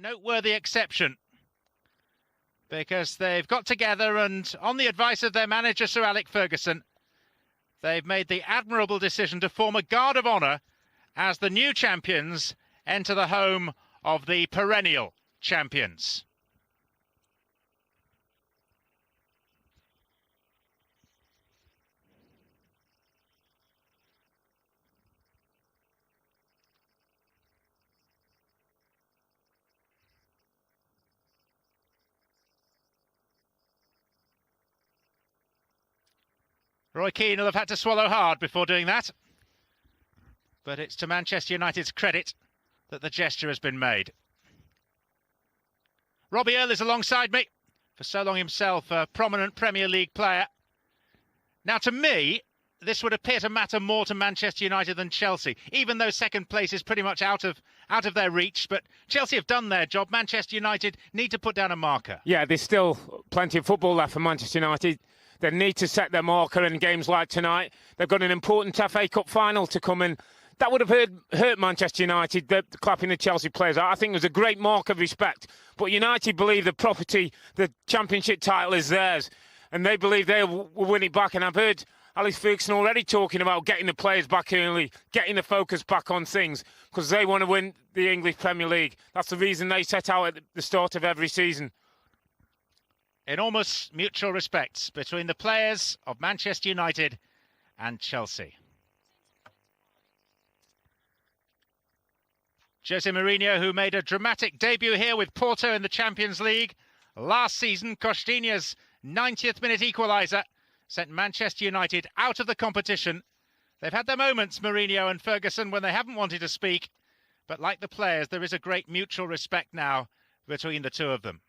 Noteworthy exception, because they've got together and, on the advice of their manager Sir Alex Ferguson, they've made the admirable decision to form a guard of honour as the new champions enter the home of the perennial champions. Roy Keane will have had to swallow hard before doing that. But it's to Manchester United's credit that the gesture has been made. Robbie Earle is alongside me, for so long himself a prominent Premier League player. Now, to me, this would appear to matter more to Manchester United than Chelsea, even though second place is pretty much out of their reach. But Chelsea have done their job. Manchester United need to put down a marker. Yeah, there's still plenty of football left for Manchester United. They need to set their marker in games like tonight. They've got an important FA Cup final to come in. That would have hurt Manchester United, the clapping the Chelsea players. I think it was a great mark of respect. But United believe the property, the championship title is theirs. And they believe they will win it back. And I've heard Alex Ferguson already talking about getting the players back early, getting the focus back on things, because they want to win the English Premier League. That's the reason they set out at the start of every season. Enormous mutual respect between the players of Manchester United and Chelsea. Jose Mourinho, who made a dramatic debut here with Porto in the Champions League last season, Costinha's 90th minute equaliser sent Manchester United out of the competition. They've had their moments, Mourinho and Ferguson, when they haven't wanted to speak, but like the players, there is a great mutual respect now between the two of them.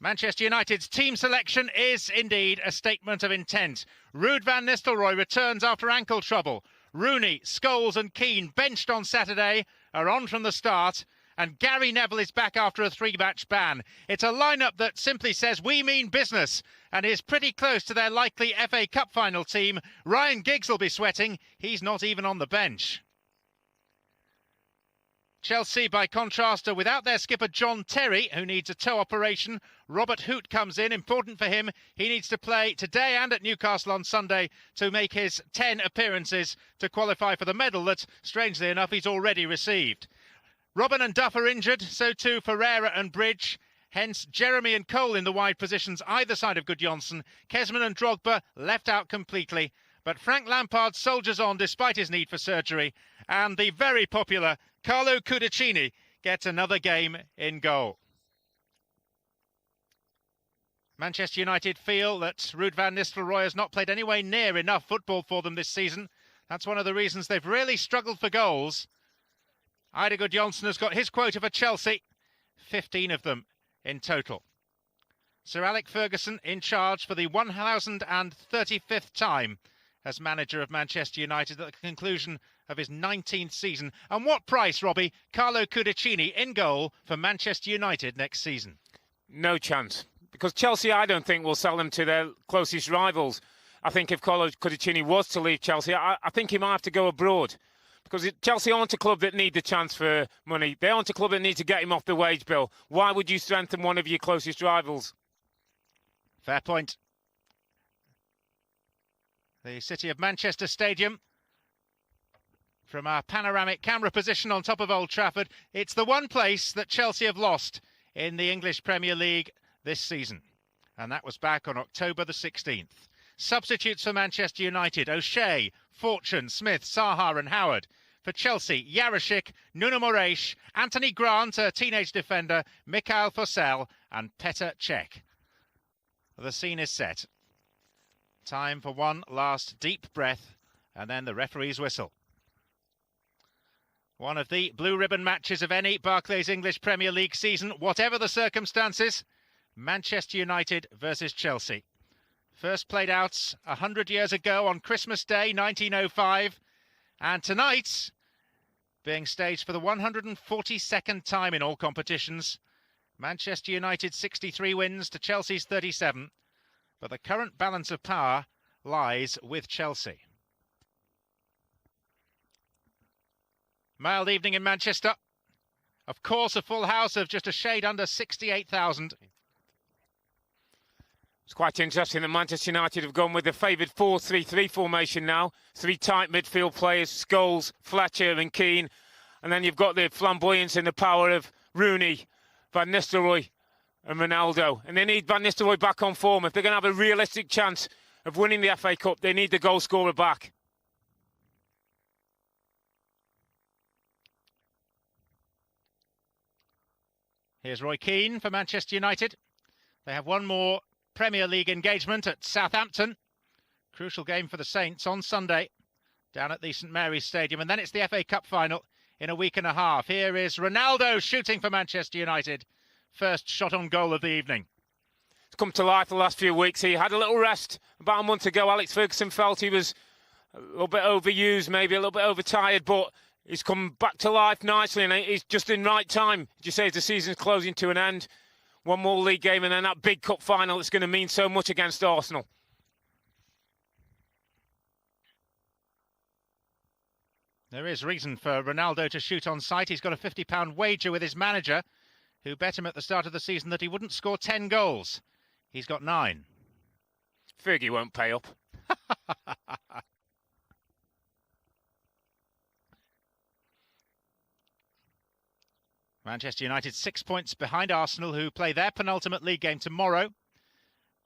Manchester United's team selection is indeed a statement of intent. Ruud Van Nistelrooij returns after ankle trouble. Rooney, Scholes and Keane, benched on Saturday, are on from the start. And Gary Neville is back after a 3-match ban. It's a lineup that simply says we mean business and is pretty close to their likely FA Cup final team. Ryan Giggs will be sweating. He's not even on the bench. Chelsea, by contrast, are without their skipper John Terry, who needs a toe operation. Robert Hoot comes in, important for him. He needs to play today and at Newcastle on Sunday to make his 10 appearances to qualify for the medal that, strangely enough, he's already received. Robin and Duff are injured, so too Ferreira and Bridge. Hence, Jeremy and Cole in the wide positions either side of Gudjohnsen. Kesman and Drogba left out completely. But Frank Lampard soldiers on despite his need for surgery. And the very popular Carlo Cudicini gets another game in goal. Manchester United feel that Ruud Van Nistelrooij has not played anywhere near enough football for them this season. That's one of the reasons they've really struggled for goals. Eidur Gudjohnsen has got his quota for Chelsea, 15 of them in total. Sir Alex Ferguson in charge for the 1035th time as manager of Manchester United at the conclusion of his 19th season. And what price, Robbie? Carlo Cudicini in goal for Manchester United next season? No chance. Because Chelsea, I don't think, will sell him to their closest rivals. I think if Carlo Cudicini was to leave Chelsea, I think he might have to go abroad. Because Chelsea aren't a club that need the transfer money. They aren't a club that need to get him off the wage bill. Why would you strengthen one of your closest rivals? Fair point. The City of Manchester Stadium. From our panoramic camera position on top of Old Trafford, it's the one place that Chelsea have lost in the English Premier League this season. And that was back on October the 16th. Substitutes for Manchester United: O'Shea, Fortune, Smith, Saha and Howard. For Chelsea, Yarashik, Nuno Moraes, Anthony Grant, a teenage defender, Mikhail Fossell and Petr Cech. The scene is set. Time for one last deep breath and then the referee's whistle. One of the blue ribbon matches of any Barclays English Premier League season, whatever the circumstances. Manchester United versus Chelsea. First played out 100 years ago on Christmas Day 1905. And tonight, being staged for the 142nd time in all competitions. Manchester United 63 wins to Chelsea's 37. But the current balance of power lies with Chelsea. Mild evening in Manchester. Of course, a full house of just a shade under 68,000. It's quite interesting that Manchester United have gone with the favoured 4-3-3 formation now. 3 tight midfield players, Scholes, Fletcher and Keane. And then you've got the flamboyance and the power of Rooney, Van Nistelrooij and Ronaldo. And they need Van Nistelrooij back on form. If they're going to have a realistic chance of winning the FA Cup, they need the goal scorer back. Here's Roy Keane for Manchester United. They have one more Premier League engagement at Southampton. Crucial game for the Saints on Sunday down at the St Mary's Stadium. And then it's the FA Cup final in a week and a half. Here is Ronaldo shooting for Manchester United. First shot on goal of the evening. It's come to life the last few weeks. He had a little rest about a month ago. Alex Ferguson felt he was a little bit overused, maybe a little bit overtired, but he's come back to life nicely and he's just in right time. As you say, as the season's closing to an end, one more league game and then that big cup final that's going to mean so much against Arsenal. There is reason for Ronaldo to shoot on sight. He's got a £50 wager with his manager, who bet him at the start of the season that he wouldn't score 10 goals. He's got 9. Fergie won't pay up. Manchester United 6 points behind Arsenal, who play their penultimate league game tomorrow.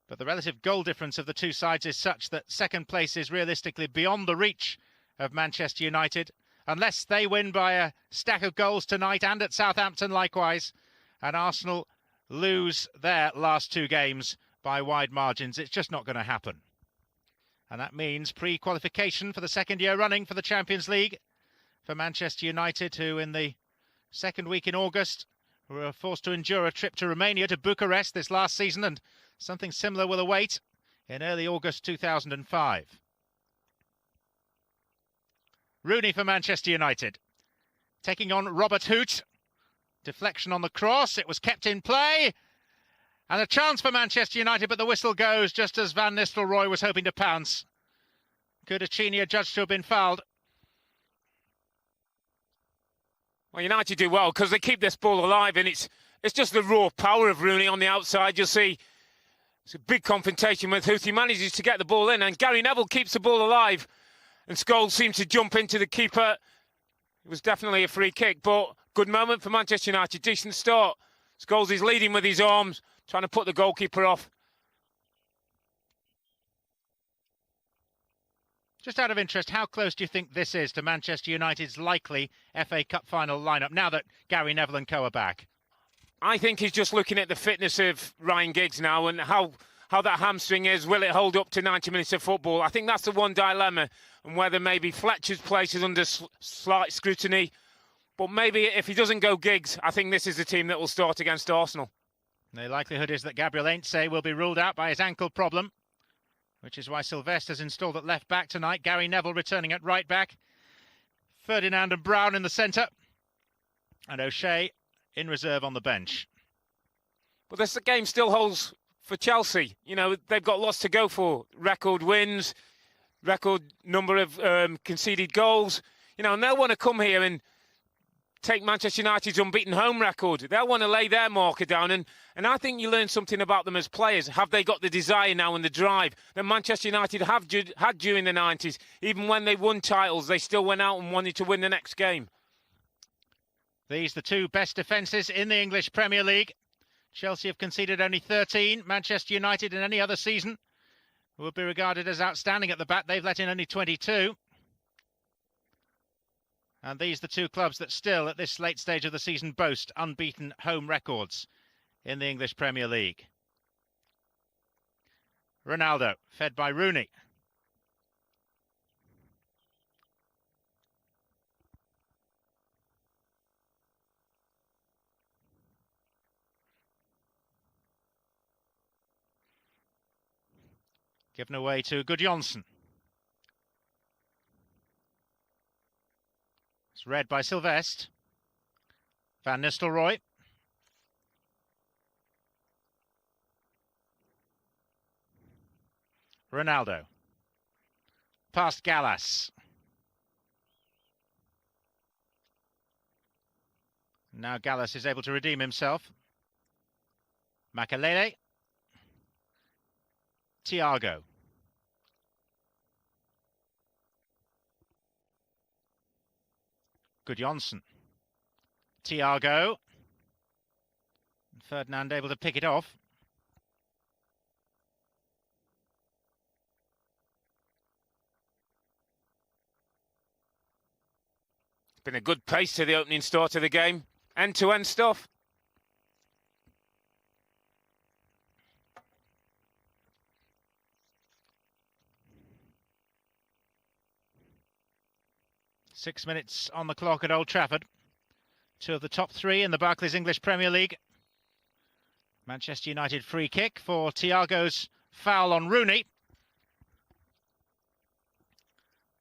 But the relative goal difference of the two sides is such that second place is realistically beyond the reach of Manchester United, unless they win by a stack of goals tonight and at Southampton likewise, and Arsenal lose their last 2 games by wide margins. It's just not going to happen. And that means pre-qualification for the second year running for the Champions League for Manchester United, who in the second week in August were forced to endure a trip to Romania, to Bucharest this last season, and something similar will await in early August 2005. Rooney for Manchester United, taking on Robert Hoot. Deflection on the cross, it was kept in play. And a chance for Manchester United, but the whistle goes just as Van Nistelrooij was hoping to pounce. Gudjohnsen adjudged to have been fouled. Well, United do well because they keep this ball alive, and it's just the raw power of Rooney on the outside. You'll see it's a big confrontation with Hoot. He manages to get the ball in, and Gary Neville keeps the ball alive. And Scholes seems to jump into the keeper. It was definitely a free kick, but good moment for Manchester United. Decent start. Scholes is leading with his arms, trying to put the goalkeeper off. Just out of interest, how close do you think this is to Manchester United's likely FA Cup final lineup now that Gary Neville and co are back? I think he's just looking at the fitness of Ryan Giggs now and how that hamstring is. Will it hold up to 90 minutes of football? I think that's the one dilemma, and whether maybe Fletcher's place is under slight scrutiny. But maybe if he doesn't go Giggs, I think this is the team that will start against Arsenal. The likelihood is that Gabriel Ainse will be ruled out by his ankle problem, which is why Sylvestre is installed at left back tonight. Gary Neville returning at right back. Ferdinand and Brown in the centre. And O'Shea in reserve on the bench. But this game still holds for Chelsea. You know, they've got lots to go for. Record wins, record number of conceded goals. You know, and they'll want to come here and take Manchester United's unbeaten home record. They'll want to lay their marker down. And I think you learn something about them as players. Have they got the desire now and the drive that Manchester United have had during the 90s? Even when they won titles, they still went out and wanted to win the next game. These the two best defences in the English Premier League. Chelsea have conceded only 13. Manchester United in any other season would be regarded as outstanding at the back. They've let in only 22. And these the two clubs that still, at this late stage of the season, boast unbeaten home records in the English Premier League. Ronaldo, fed by Rooney. Given away to Gudjohnsen. It's read by Sylvestre. Van Nistelrooij. Ronaldo. Past Gallas. Now Gallus is able to redeem himself. Makelele. Thiago. Gudjohnsen. Thiago. Ferdinand able to pick it off. Been a good pace to the opening start of the game. End-to-end stuff. Six minutes on the clock at Old Trafford. Two of the top three in the Barclays English Premier League. Manchester United free kick for Thiago's foul on Rooney.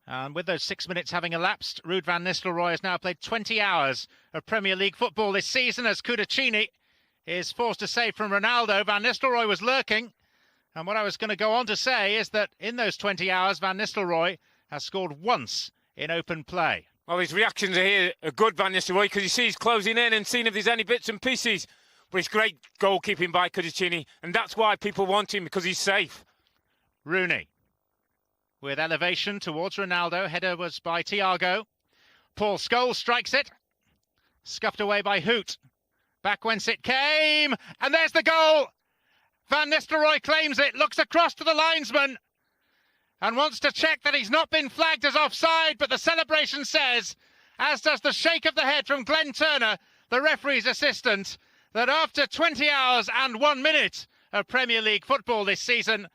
And with those 6 minutes having elapsed, Ruud Van Nistelrooij has now played 20 hours of Premier League football this season as Gudjohnsen is forced to save from Ronaldo. Van Nistelrooij was lurking. And what I was going to go on to say is that in those 20 hours, Van Nistelrooij has scored once in open play. Well, his reactions are here are good, Van Nistelrooij, because he sees closing in and seeing if there's any bits and pieces. But it's great goalkeeping by Gudjohnsen, and that's why people want him, because he's safe. Rooney with elevation towards Ronaldo. Header was by Thiago. Paul Scholes strikes it. Scuffed away by Hoot. Back whence it came. And there's the goal. Van Nistelrooij claims it. Looks across to the linesman. And wants to check that he's not been flagged as offside. But the celebration says, as does the shake of the head from Glenn Turner, the referee's assistant, that after 20 hours and 1 minute of Premier League football this season,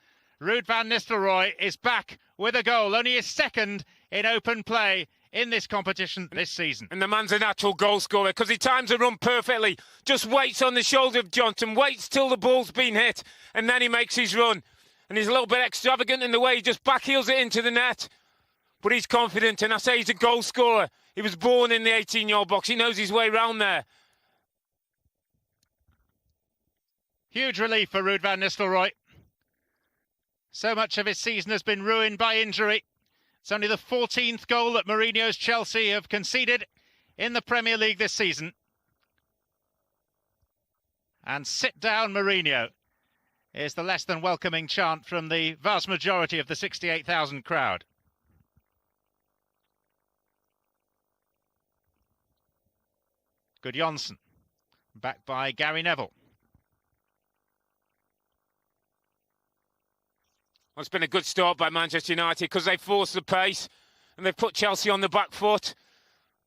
Ruud Van Nistelrooij is back with a goal, only his second in open play in this competition this season. And the man's a natural goal scorer because he times the run perfectly. Just waits on the shoulder of Johnson, waits till the ball's been hit, and then he makes his run. And he's a little bit extravagant in the way he just backheels it into the net. But he's confident, and I say he's a goal scorer. He was born in the 18-yard box. He knows his way round there. Huge relief for Ruud Van Nistelrooij. So much of his season has been ruined by injury. It's only the 14th goal that Mourinho's Chelsea have conceded in the Premier League this season. And sit down Mourinho is the less than welcoming chant from the vast majority of the 68,000 crowd. Gudjohnsen, backed by Gary Neville. Well, it's been a good start by Manchester United because they forced the pace and they've put Chelsea on the back foot.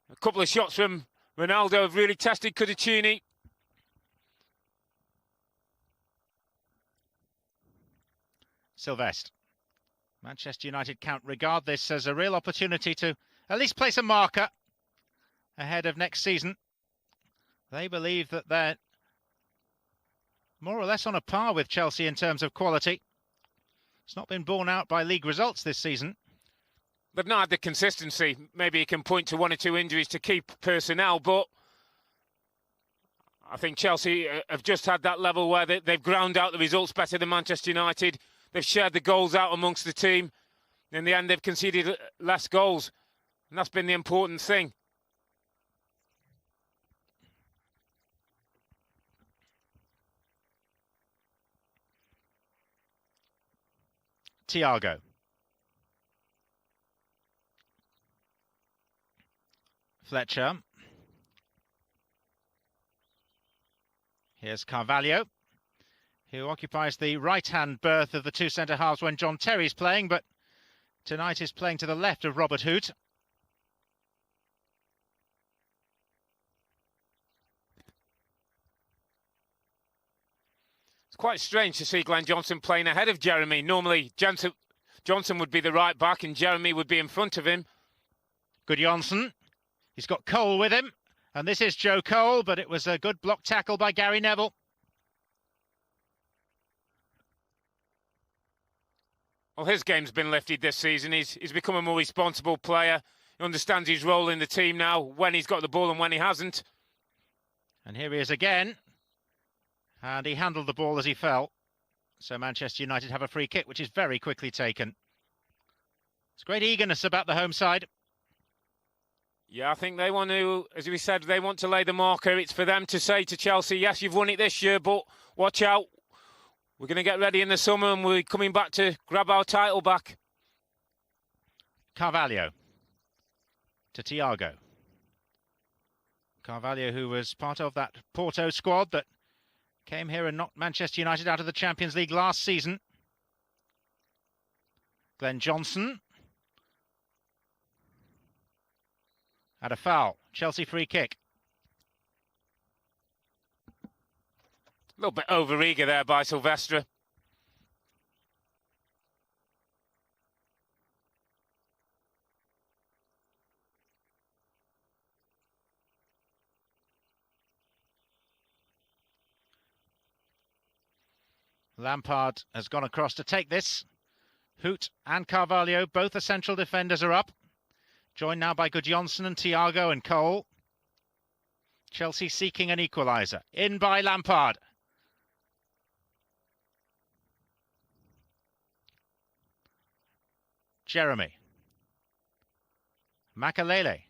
A couple of shots from Ronaldo have really tested Gudjohnsen. Sylvestre. Manchester United can't regard this as a real opportunity to at least place a marker ahead of next season. They believe that they're more or less on a par with Chelsea in terms of quality. It's not been borne out by league results this season. They've not had the consistency. Maybe you can point to one or two injuries to keep personnel, but I think Chelsea have just had that level where they've ground out the results better than Manchester United. They've shared the goals out amongst the team. In the end, they've conceded less goals, and that's been the important thing. Thiago. Fletcher. Here's Carvalho, who occupies the right-hand berth of the two centre-halves when John Terry's playing, but tonight is playing to the left of Robert Hoot. It's quite strange to see Glenn Johnson playing ahead of Jeremy. Normally, Johnson would be the right back and Jeremy would be in front of him. Gudjohnsen. He's got Cole with him. And this is Joe Cole, but it was a good block tackle by Gary Neville. Well, his game's been lifted this season. He's become a more responsible player. He understands his role in the team now, when he's got the ball and when he hasn't. And here he is again. And he handled the ball as he fell. So Manchester United have a free kick, which is very quickly taken. It's great eagerness about the home side. Yeah, I think they want to, as we said, they want to lay the marker. It's for them to say to Chelsea, yes, you've won it this year, but watch out. We're going to get ready in the summer and we're coming back to grab our title back. Carvalho to Thiago. Carvalho, who was part of that Porto squad that came here and knocked Manchester United out of the Champions League last season. Glenn Johnson. Had a foul. Chelsea free kick. A little bit over-eager there by Silvestre. Lampard has gone across to take this. Hoot and Carvalho, both the central defenders, are up. Joined now by Gudjohnsen and Thiago and Cole. Chelsea seeking an equaliser. In by Lampard. Jeremy. Makalele.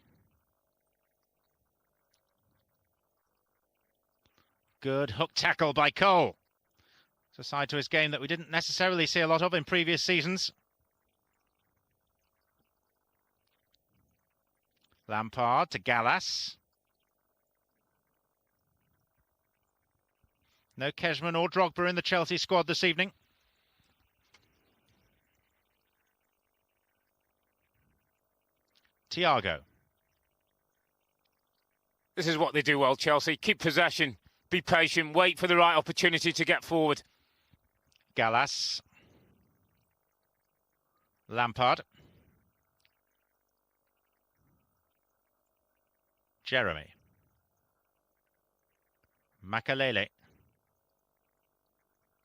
Good hook tackle by Cole. It's a side to his game that we didn't necessarily see a lot of in previous seasons. Lampard to Gallas. No Kezman or Drogba in the Chelsea squad this evening. Thiago. This is what they do well, Chelsea. Keep possession, be patient, wait for the right opportunity to get forward. Gallas. Lampard. Jeremy. Makalele.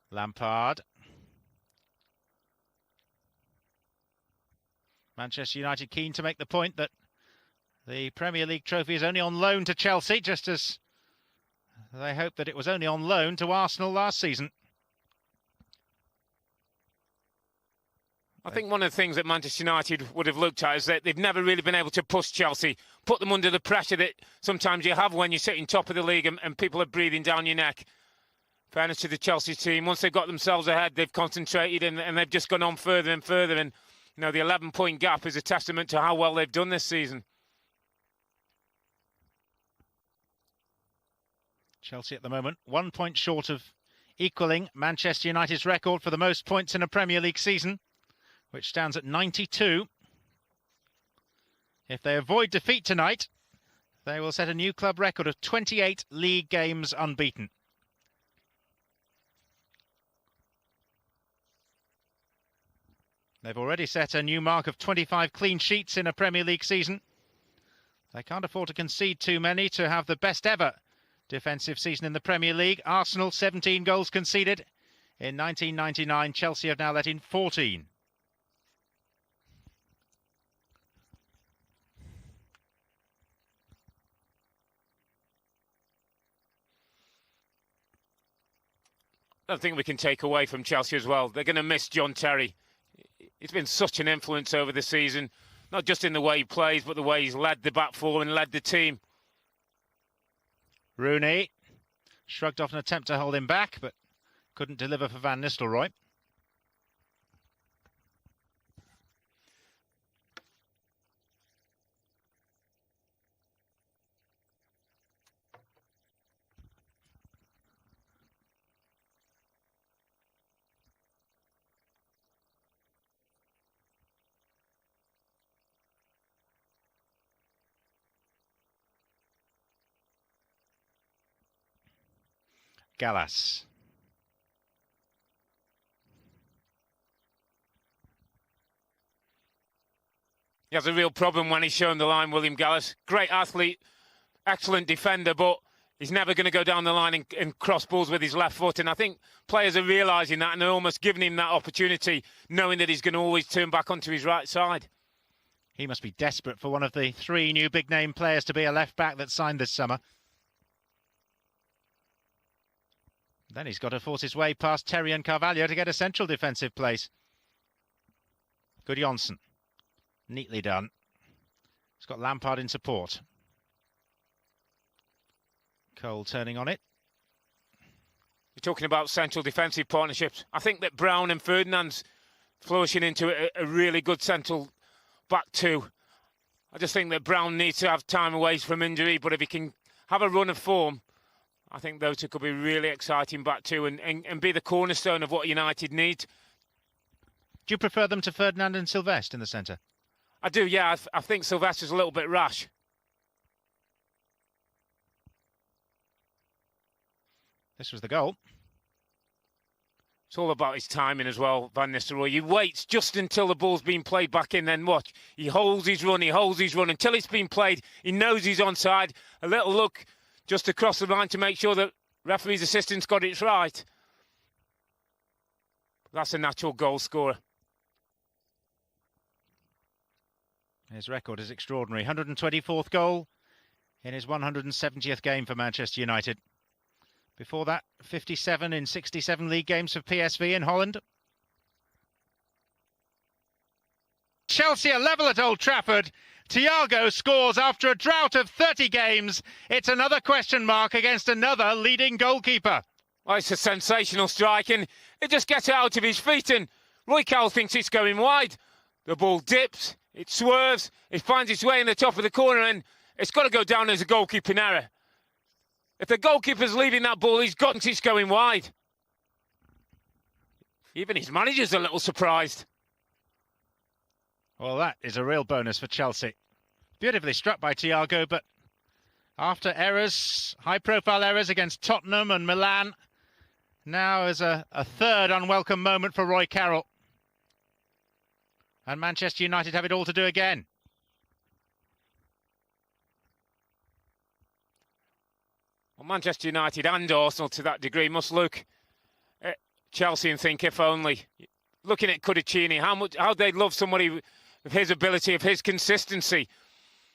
Lampard. Manchester United keen to make the point that the Premier League trophy is only on loan to Chelsea, just as they hoped that it was only on loan to Arsenal last season. I think one of the things that Manchester United would have looked at is that they've never really been able to push Chelsea, put them under the pressure that sometimes you have when you're sitting top of the league and people are breathing down your neck. Fairness to the Chelsea team, once they've got themselves ahead, they've concentrated and they've just gone on further and further. And, you know, the 11-point gap is a testament to how well they've done this season. Chelsea at the moment 1 point short of equalling Manchester United's record for the most points in a Premier League season, which stands at 92. If they avoid defeat tonight, they will set a new club record of 28 league games unbeaten. They've already set a new mark of 25 clean sheets in a Premier League season. They can't afford to concede too many to have the best ever defensive season in the Premier League. Arsenal, 17 goals conceded. In 1999, Chelsea have now let in 14. I think we can take away from Chelsea as well. They're going to miss John Terry. He's been such an influence over the season, not just in the way he plays, but the way he's led the back four and led the team. Rooney shrugged off an attempt to hold him back, but couldn't deliver for Van Nistelrooij. Gallas. He has a real problem when he's shown the line, William Gallas. Great athlete, excellent defender, but he's never going to go down the line and cross balls with his left foot. And I think players are realising that and they're almost giving him that opportunity, knowing that he's going to always turn back onto his right side. He must be desperate for one of the three new big-name players to be a left-back that's signed this summer. Then he's got to force his way past Terry and Carvalho to get a central defensive place. Gudjohnsen. Neatly done. It's got Lampard in support. Cole turning on it. You're talking about central defensive partnerships. I think that Brown and Ferdinand's flourishing into a really good central back two. I just think that Brown needs to have time away from injury, but if he can have a run of form, I think those two could be really exciting back two and be the cornerstone of what United need. Do you prefer them to Ferdinand and Sylvestre in the centre? I do, yeah. I think Sylvestre's a little bit rash. This was the goal. It's all about his timing as well, Van Nistelrooij. He waits just until the ball's been played back in, then watch. He holds his run, until it's been played. He knows he's onside. A little look just across the line to make sure that referee's assistant's got it right. That's a natural goal scorer. His record is extraordinary. 124th goal in his 170th game for Manchester United. Before that, 57 in 67 league games for PSV in Holland. Chelsea are level at Old Trafford. Thiago scores after a drought of 30 games. It's another question mark against another leading goalkeeper. Well, it's a sensational strike, and it just gets out of his feet, and Roy Carroll thinks it's going wide. The ball dips, it swerves, it finds its way in the top of the corner, and it's got to go down as a goalkeeping error. If the goalkeeper's leaving that ball, he's got it's going wide. Even his manager's a little surprised. Well, that is a real bonus for Chelsea. Beautifully struck by Thiago, but after errors, high-profile errors against Tottenham and Milan, now is a third unwelcome moment for Roy Carroll. And Manchester United have it all to do again. Well, Manchester United and Arsenal to that degree must look at Chelsea and think, if only. Looking at Cudjohnsen, how they'd love somebody of his ability, of his consistency.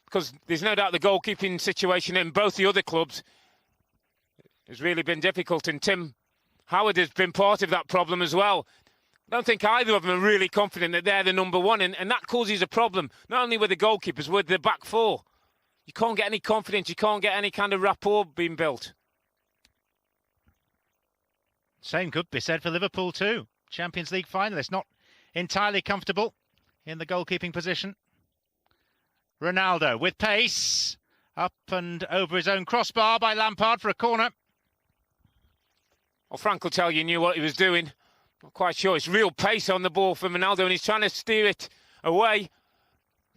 Because there's no doubt the goalkeeping situation in both the other clubs has really been difficult. And Tim Howard has been part of that problem as well. I don't think either of them are really confident that they're the number one. And that causes a problem, not only with the goalkeepers, with the back four. You can't get any confidence. You can't get any kind of rapport being built. Same could be said for Liverpool too. Champions League finalists, not entirely comfortable in the goalkeeping position. Ronaldo with pace. Up and over his own crossbar by Lampard for a corner. Well, Frank will tell you he knew what he was doing. Not quite sure. It's real pace on the ball for Ronaldo, and he's trying to steer it away.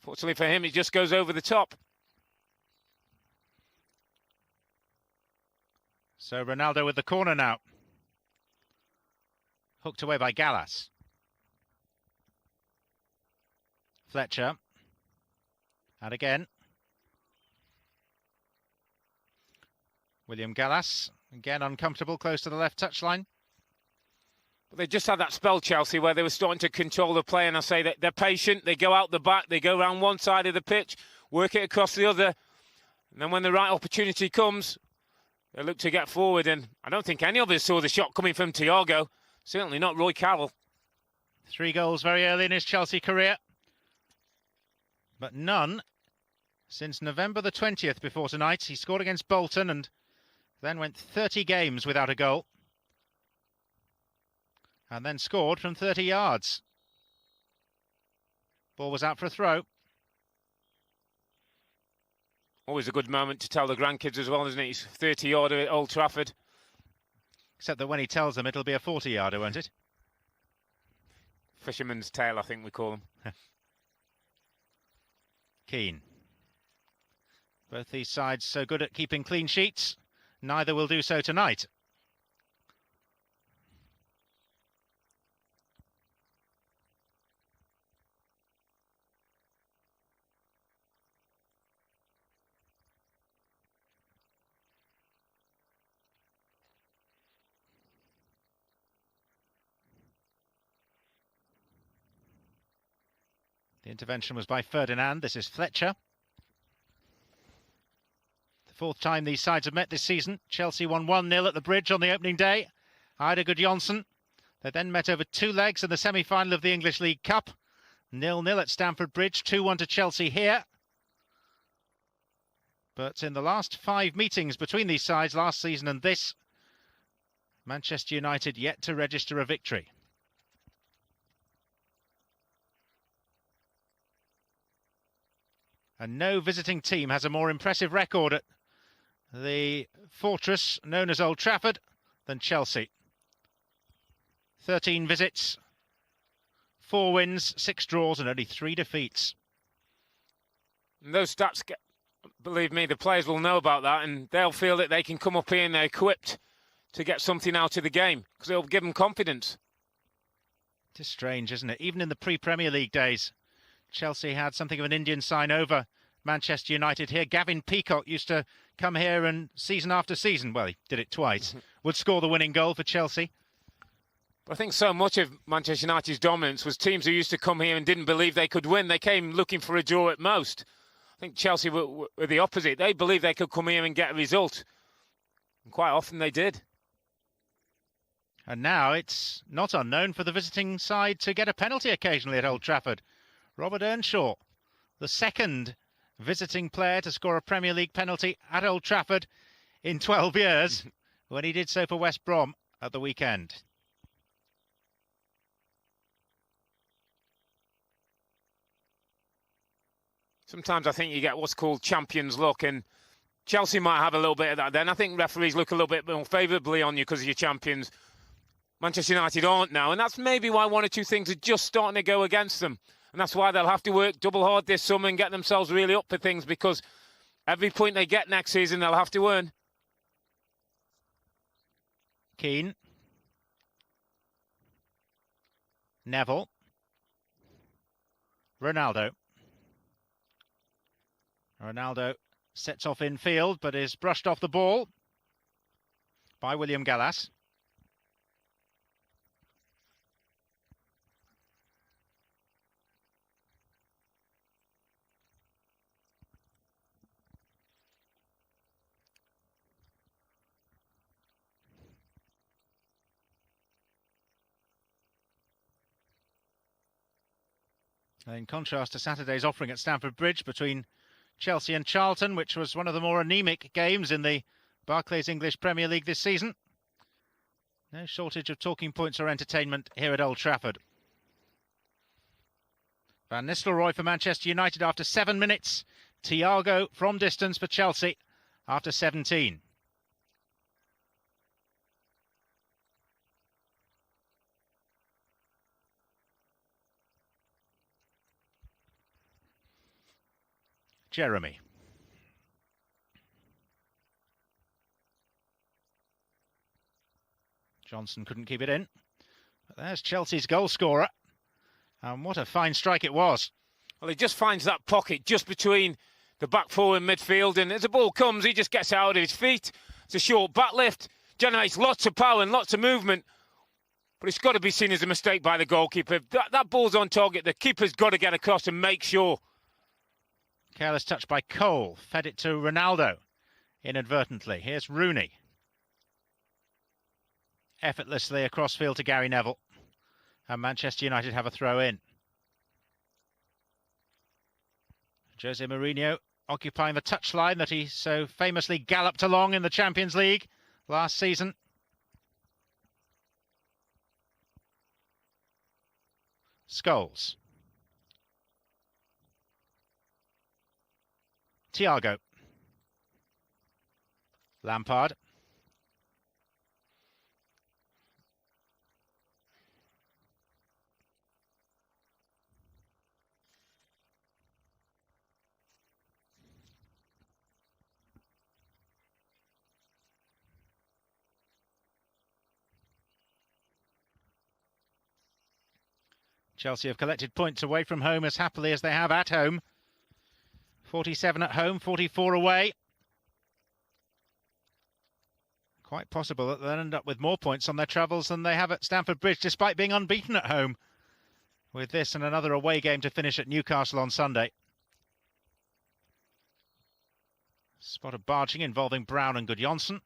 Fortunately for him, it just goes over the top. So Ronaldo with the corner now. Hooked away by Gallas. Fletcher. And again. William Gallas. Again uncomfortable, close to the left touchline. But they just had that spell, Chelsea, where they were starting to control the play. And I say that they're patient. They go out the back. They go around one side of the pitch. Work it across the other. And then when the right opportunity comes, they look to get forward, and I don't think any of us saw the shot coming from Thiago. Certainly not Roy Carroll. 3 goals very early in his Chelsea career. But none since November the 20th before tonight. He scored against Bolton and then went 30 games without a goal. And then scored from 30 yards. Ball was out for a throw. Always a good moment to tell the grandkids as well, isn't it? He's 30-yarder at Old Trafford. Except that when he tells them, it'll be a 40-yarder, won't it? Fisherman's tale, I think we call them. Keane. Both these sides so good at keeping clean sheets. Neither will do so tonight. The intervention was by Ferdinand. This is Fletcher. The 4th time these sides have met this season. Chelsea won 1-0 at the Bridge on the opening day. Eidur Gudjohnsen. They then met over 2 legs in the semi-final of the English League Cup. 0-0 at Stamford Bridge. 2-1 to Chelsea here. But in the last 5 meetings between these sides, last season and this, Manchester United yet to register a victory. And no visiting team has a more impressive record at the fortress known as Old Trafford than Chelsea. 13 visits, 4 wins, 6 draws and only 3 defeats. And those stats, believe me, the players will know about that, and they'll feel that they can come up here and they're equipped to get something out of the game, because it'll give them confidence. It is strange, isn't it? Even in the pre-Premier League days, Chelsea had something of an Indian sign over Manchester United here. Gavin Peacock used to come here and season after season, well, he did it twice, would score the winning goal for Chelsea. But I think so much of Manchester United's dominance was teams who used to come here and didn't believe they could win. They came looking for a draw at most. I think Chelsea were the opposite. They believed they could come here and get a result. And quite often they did. And now it's not unknown for the visiting side to get a penalty occasionally at Old Trafford. Robert Earnshaw, the second visiting player to score a Premier League penalty at Old Trafford in 12 years, when he did so for West Brom at the weekend. Sometimes I think you get what's called champions luck, and Chelsea might have a little bit of that then. I think referees look a little bit more favourably on you because you're champions. Manchester United aren't now, and that's maybe why 1 or 2 things are just starting to go against them. And that's why they'll have to work double hard this summer and get themselves really up for things, because every point they get next season they'll have to earn. Keane. Neville. Ronaldo. Ronaldo sets off in field, but is brushed off the ball by William Gallas. In contrast to Saturday's offering at Stamford Bridge between Chelsea and Charlton, which was one of the more anemic games in the Barclays English Premier League this season. No shortage of talking points or entertainment here at Old Trafford. Van Nistelrooij for Manchester United after 7 minutes. Thiago from distance for Chelsea after 17. Jeremy. Johnson couldn't keep it in. But there's Chelsea's goal scorer. And what a fine strike it was. Well, he just finds that pocket just between the back four and midfield, and as the ball comes, he just gets out of his feet. It's a short back lift, generates lots of power and lots of movement. But it's got to be seen as a mistake by the goalkeeper. That ball's on target. The keeper's got to get across and make sure. Careless touch by Cole. Fed it to Ronaldo inadvertently. Here's Rooney. Effortlessly across field to Gary Neville. And Manchester United have a throw in. Jose Mourinho occupying the touchline that he so famously galloped along in the Champions League last season. Scholes. Thiago. Lampard. Chelsea have collected points away from home as happily as they have at home. 47 at home, 44 away. Quite possible that they'll end up with more points on their travels than they have at Stamford Bridge, despite being unbeaten at home, with this and another away game to finish at Newcastle on Sunday. Spot of barging involving Brown and Gudjohnsen.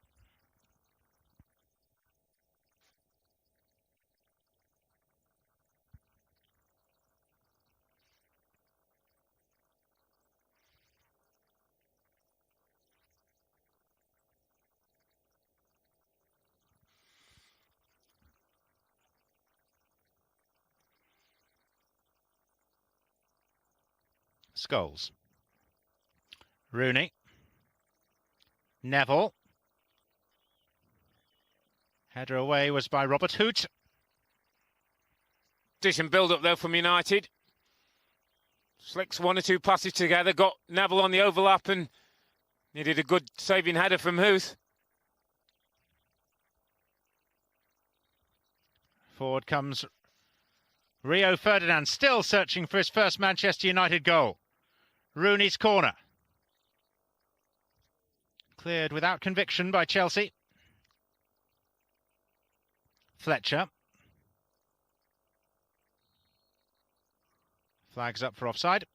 Scholes. Rooney. Neville. Header away was by Robert Hoot. Decent build-up though from United. Slicks one or two passes together, got Neville on the overlap and needed a good saving header from Huth. Forward comes Rio Ferdinand, still searching for his first Manchester United goal. Rooney's corner. Cleared without conviction by Chelsea. Fletcher. Flags up for offside.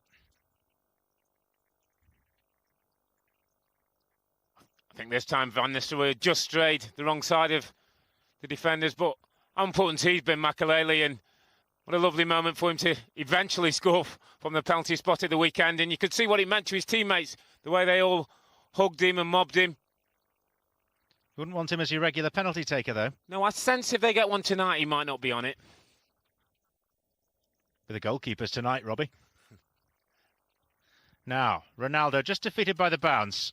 I think this time Van Nistelrooij just strayed the wrong side of the defenders, but how important he's been, Makelele, and what a lovely moment for him to eventually score from the penalty spot at the weekend. And you could see what it meant to his teammates, the way they all hugged him and mobbed him. Wouldn't want him as your regular penalty taker, though. No, I sense if they get one tonight, he might not be on it. With the goalkeepers tonight, Robbie. Now, Ronaldo just defeated by the bounce.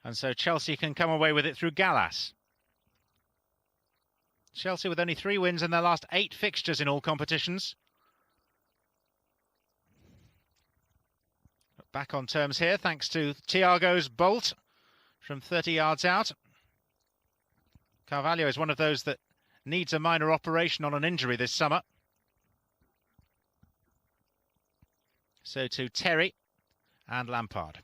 And so Chelsea can come away with it through Gallas. Chelsea with only 3 wins in their last 8 fixtures in all competitions. Back on terms here thanks to Thiago's bolt from 30 yards out. Carvalho is one of those that needs a minor operation on an injury this summer. So to Terry and Lampard.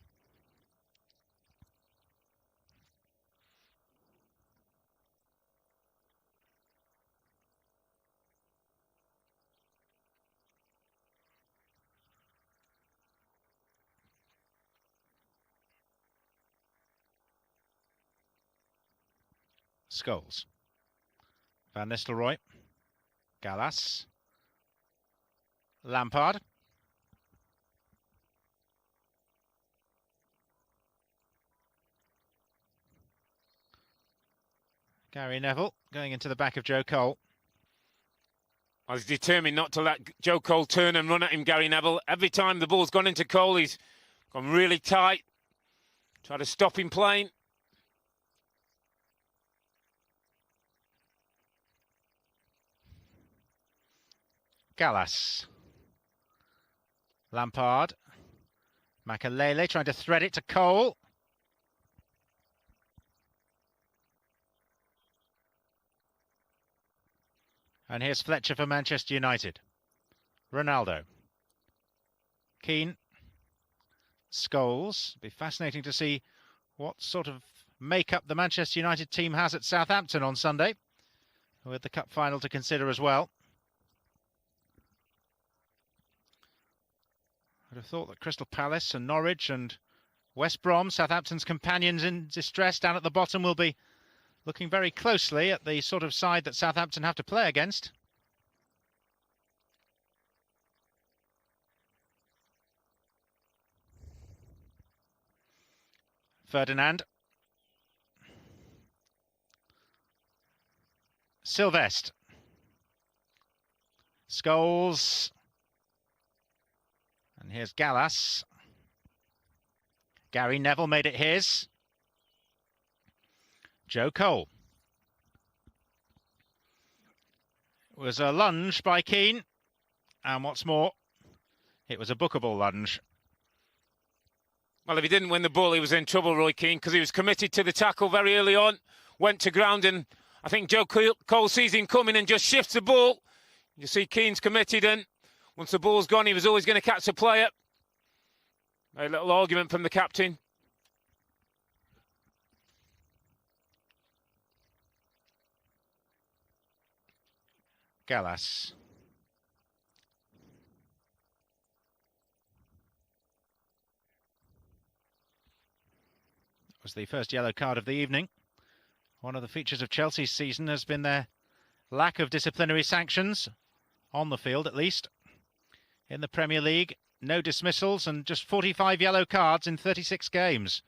Scholes. Van Nistelrooij. Gallas. Lampard. Gary Neville going into the back of Joe Cole. I was determined not to let Joe Cole turn and run at him, Gary Neville. Every time the ball's gone into Cole, he's gone really tight. Try to stop him playing. Gallas. Lampard. Makelele trying to thread it to Cole. And here's Fletcher for Manchester United. Ronaldo. Keane. Scholes. It'll be fascinating to see what sort of makeup the Manchester United team has at Southampton on Sunday, with the cup final to consider as well. I'd have thought that Crystal Palace and Norwich and West Brom, Southampton's companions in distress down at the bottom, will be looking very closely at the sort of side that Southampton have to play against. Ferdinand. Sylvestre. Scholes. And here's Gallas. Gary Neville made it his. Joe Cole. It was a lunge by Keane. And what's more, it was a bookable lunge. Well, if he didn't win the ball, he was in trouble, Roy Keane, because he was committed to the tackle very early on. Went to ground, and I think Joe Cole sees him coming and just shifts the ball. You see Keane's committed, and once the ball's gone, he was always going to catch the player. A little argument from the captain. Gallas. That was the first yellow card of the evening. One of the features of Chelsea's season has been their lack of disciplinary sanctions, on the field at least. In the Premier League, no dismissals and just 45 yellow cards in 36 games.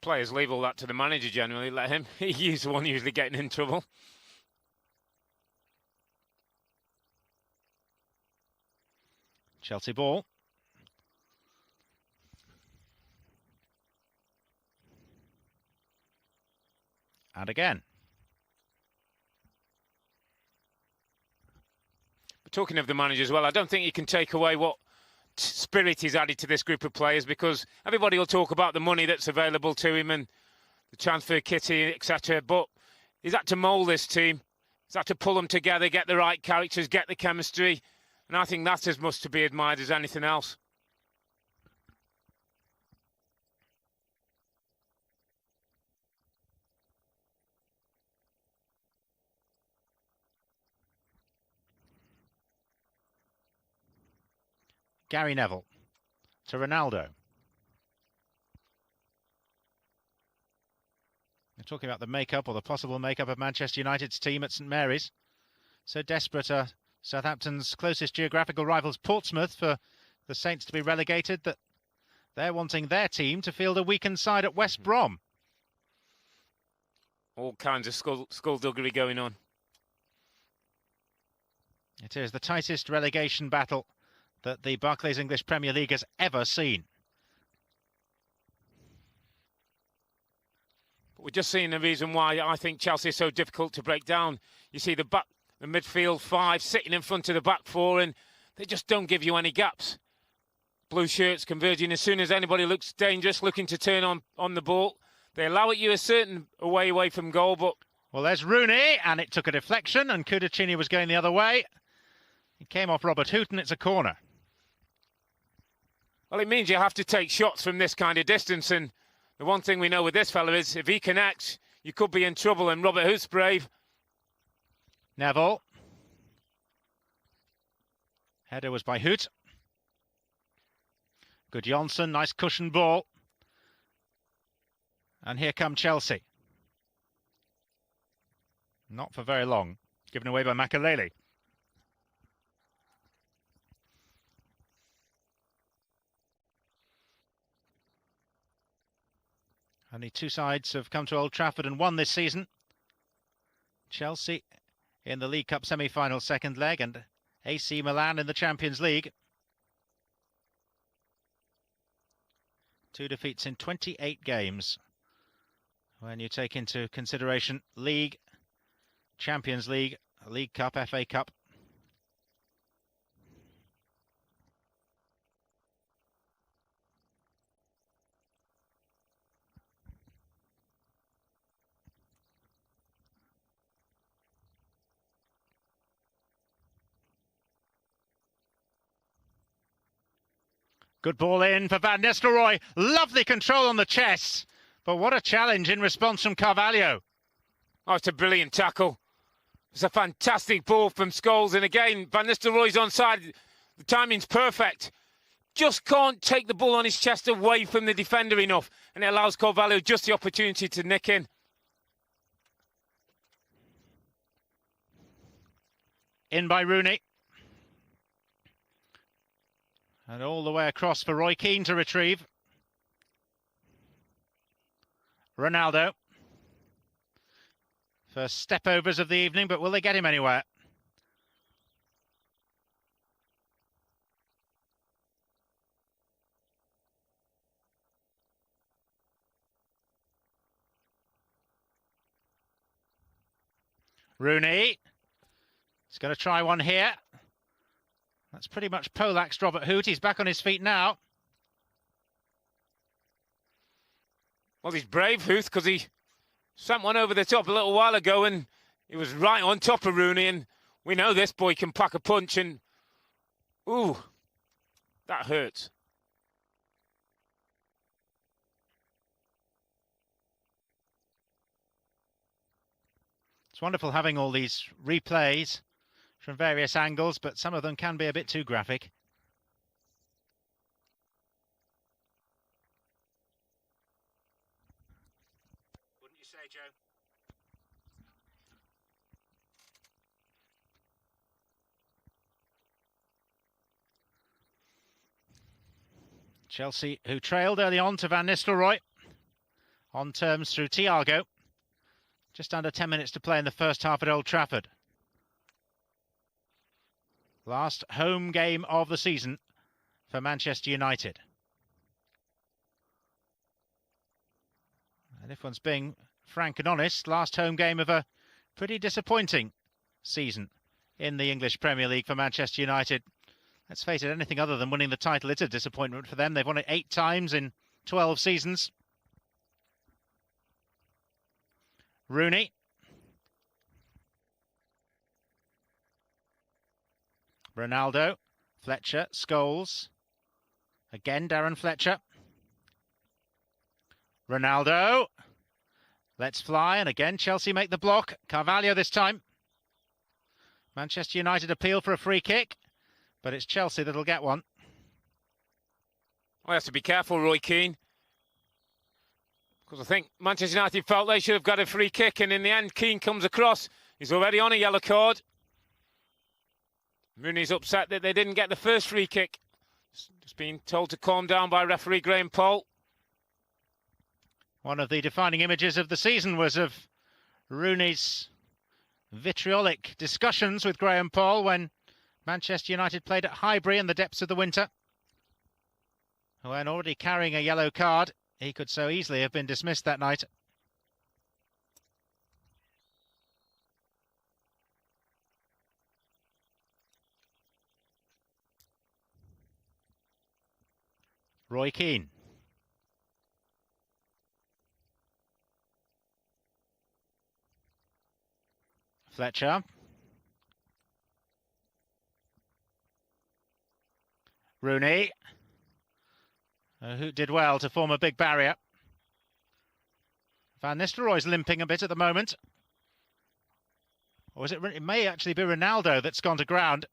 Players leave all that to the manager generally. Let him. He's the one usually getting in trouble. Chelsea ball. And again. But talking of the manager as well, I don't think you can take away what spirit he's added to this group of players, because everybody will talk about the money that's available to him and the transfer kitty, etc. But he's had to mould this team. He's had to pull them together, get the right characters, get the chemistry. And I think that's as much to be admired as anything else. Gary Neville to Ronaldo. They're talking about the makeup or the possible makeup of Manchester United's team at St Mary's. So desperate are Southampton's closest geographical rivals, Portsmouth, for the Saints to be relegated, that they're wanting their team to field a weakened side at West Brom. All kinds of skullduggery going on. It is the tightest relegation battle that the Barclays English Premier League has ever seen. But we're just seeing the reason why I think Chelsea is so difficult to break down. You see the midfield five sitting in front of the back four, and they just don't give you any gaps. Blue shirts converging as soon as anybody looks dangerous, looking to turn on the ball. They allow it you a certain away from goal, but... Well, there's Rooney, and it took a deflection, and Gudjohnsen was going the other way. He came off Robert Hoot, and it's a corner. Well, it means you have to take shots from this kind of distance, and the one thing we know with this fella is if he connects, you could be in trouble, and Robert Hoot's brave. Neville. Header was by Hoot. Gudjohnsen, nice cushion ball. And here come Chelsea. Not for very long. Given away by Makaleli. Only two sides have come to Old Trafford and won this season. Chelsea in the League Cup semi-final second leg, and AC Milan in the Champions League. 2 defeats in 28 games. When you take into consideration League, Champions League, League Cup, FA Cup. Good ball in for Van Nistelrooij. Lovely control on the chest. But what a challenge in response from Carvalho. Oh, it's a brilliant tackle. It's a fantastic ball from Scholes. And again, Van Nistelrooij's onside. The timing's perfect. Just can't take the ball on his chest away from the defender enough. And it allows Carvalho just the opportunity to nick in. In by Rooney. And all the way across for Roy Keane to retrieve. Ronaldo. First step-overs of the evening, but will they get him anywhere? Rooney. He's going to try one here. That's pretty much Polak's Robert Hoot. He's back on his feet now. Well, he's brave, Hoot, because he sent one over the top a little while ago and he was right on top of Rooney, and we know this boy can pack a punch, and ooh, that hurts. It's wonderful having all these replays from various angles, but some of them can be a bit too graphic. Wouldn't you say, Joe? Chelsea, who trailed early on to Van Nistelrooij. on terms through Thiago. Just under 10 minutes to play in the first half at Old Trafford. Last home game of the season for Manchester United. And if one's being frank and honest, last home game of a pretty disappointing season in the English Premier League for Manchester United. Let's face it, anything other than winning the title, it's a disappointment for them. They've won it 8 times in 12 seasons. Rooney. Ronaldo. Fletcher. Scholes. Again, Darren Fletcher. Ronaldo. Let's fly, and again, Chelsea make the block. Carvalho this time. Manchester United appeal for a free kick, but it's Chelsea that'll get one. Well, have to be careful, Roy Keane. Because I think Manchester United felt they should have got a free kick, and in the end, Keane comes across. He's already on a yellow card. Rooney's upset that they didn't get the first free kick. Just being told to calm down by referee Graham Poll. One of the defining images of the season was of Rooney's vitriolic discussions with Graham Poll when Manchester United played at Highbury in the depths of the winter. When already carrying a yellow card, he could so easily have been dismissed that night. Roy Keane. Fletcher. Rooney. Who did well to form a big barrier. Van Nistelrooij's limping a bit at the moment. Or is it? It may actually be Ronaldo that's gone to ground.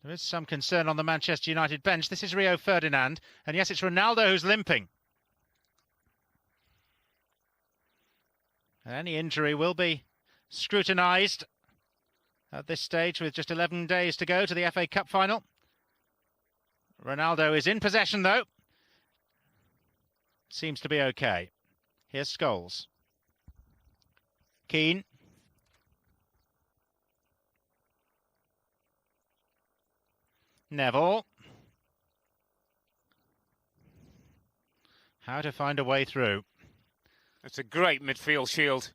There is some concern on the Manchester United bench. This is Rio Ferdinand. And yes, it's Ronaldo who's limping. And any injury will be scrutinised at this stage with just 11 days to go to the FA Cup final. Ronaldo is in possession, though. Seems to be okay. Here's Scholes. Keane. Neville. How to find a way through. It's a great midfield shield.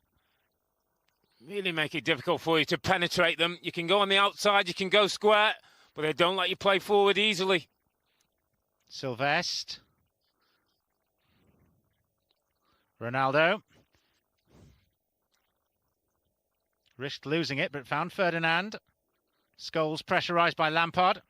Really make it difficult for you to penetrate them. You can go on the outside, you can go square, but they don't let you play forward easily. Sylvestre. Ronaldo. Risked losing it, but found Ferdinand. Scholes pressurised by Lampard.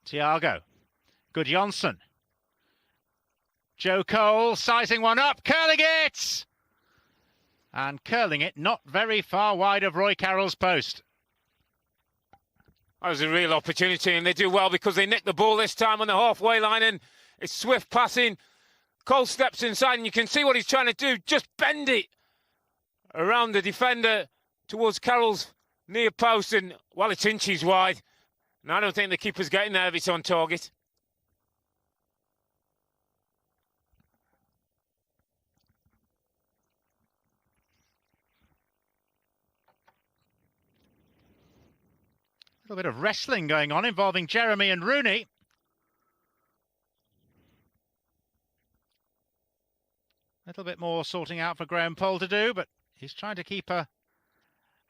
Thiago. Gudjohnsen. Joe Cole sizing one up, curling it! And curling it not very far wide of Roy Carroll's post. That was a real opportunity, and they do well because they nick the ball this time on the halfway line, and it's swift passing. Cole steps inside, and you can see what he's trying to do. Just bend it around the defender towards Carroll's near post, and, well, it's inches wide. And I don't think the keeper's getting there if it's on target. A little bit of wrestling going on involving Jeremy and Rooney. A little bit more sorting out for Graham Poll to do, but he's trying to keep a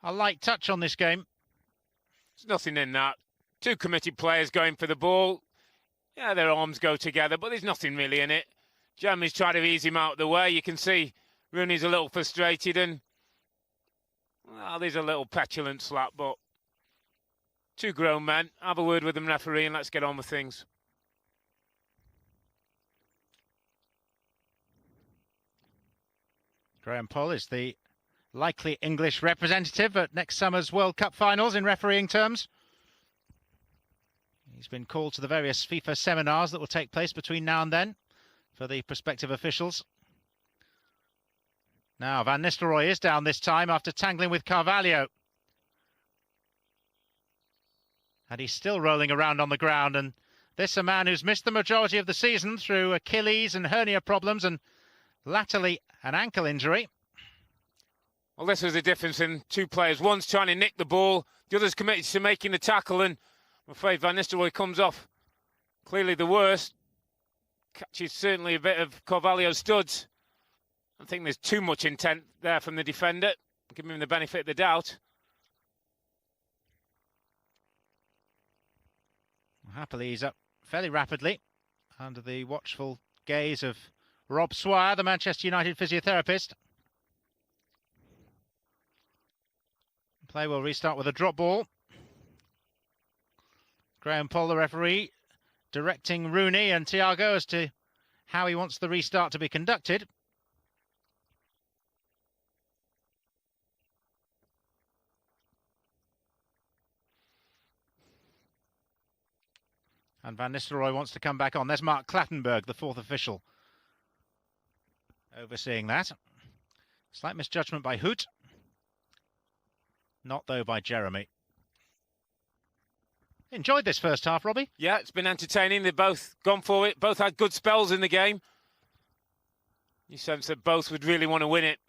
light touch on this game. There's nothing in that. Two committed players going for the ball. Yeah, their arms go together, but there's nothing really in it. Jeremy's trying to ease him out of the way. You can see Rooney's a little frustrated, and, well, there's a little petulant slap, but two grown men. Have a word with them, referee, and let's get on with things. Graham Poll is the likely English representative at next summer's World Cup finals in refereeing terms. He's been called to the various FIFA seminars that will take place between now and then for the prospective officials. Now Van Nistelrooij is down this time after tangling with Carvalho. And he's still rolling around on the ground, and this a man who's missed the majority of the season through Achilles and hernia problems and latterly an ankle injury. Well, this was the difference in two players. One's trying to nick the ball, the other's committed to making the tackle, and I'm afraid Van Nistelrooij comes off clearly the worst. Catches certainly a bit of Carvalho's studs. I think there's too much intent there from the defender. Give him the benefit of the doubt. Happily, he's up fairly rapidly under the watchful gaze of Rob Swire, the Manchester United physiotherapist. Play will restart with a drop ball. Graham Poll, the referee, directing Rooney and Thiago as to how he wants the restart to be conducted. And Van Nistelrooij wants to come back on. There's Mark Clattenburg, the fourth official, overseeing that. Slight misjudgment by Hoot. Not, though, by Jeremy. Enjoyed this first half, Robbie? Yeah, it's been entertaining. They've both gone for it. Both had good spells in the game. You sense that both would really want to win it.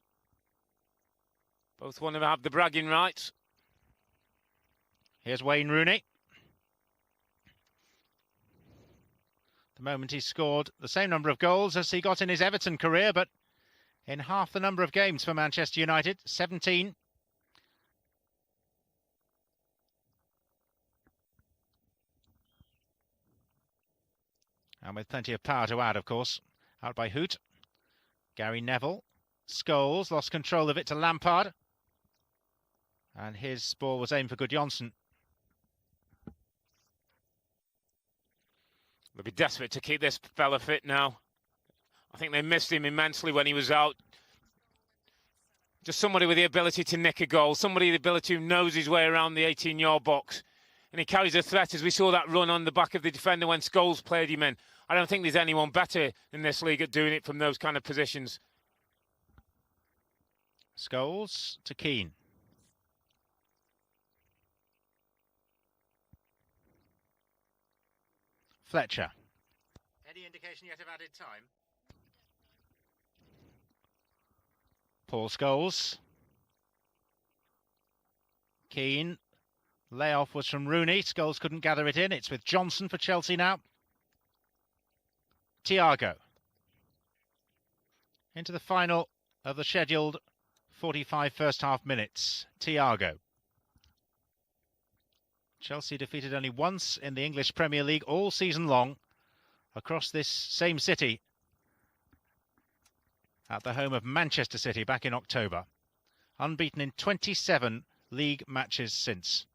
Both want to have the bragging rights. Here's Wayne Rooney. The moment he scored the same number of goals as he got in his Everton career, but in half the number of games for Manchester United, 17. And with plenty of power to add, of course. Out by Hoot. Gary Neville. Scholes lost control of it to Lampard. And his ball was aimed for Gudjohnsen. They'll be desperate to keep this fella fit now. I think they missed him immensely when he was out. Just somebody with the ability to nick a goal. Somebody with the ability who knows his way around the 18-yard box. And he carries a threat, as we saw that run on the back of the defender when Scholes played him in. I don't think there's anyone better in this league at doing it from those kind of positions. Scholes to Keane. Fletcher. Any indication yet of added time? Paul Scholes. Keane. Layoff was from Rooney. Scholes couldn't gather it in. It's with Johnson for Chelsea now. Thiago. Into the final of the scheduled 45 first half minutes. Thiago. Chelsea defeated only once in the English Premier League all season long across this same city at the home of Manchester City back in October. Unbeaten in 27 league matches since.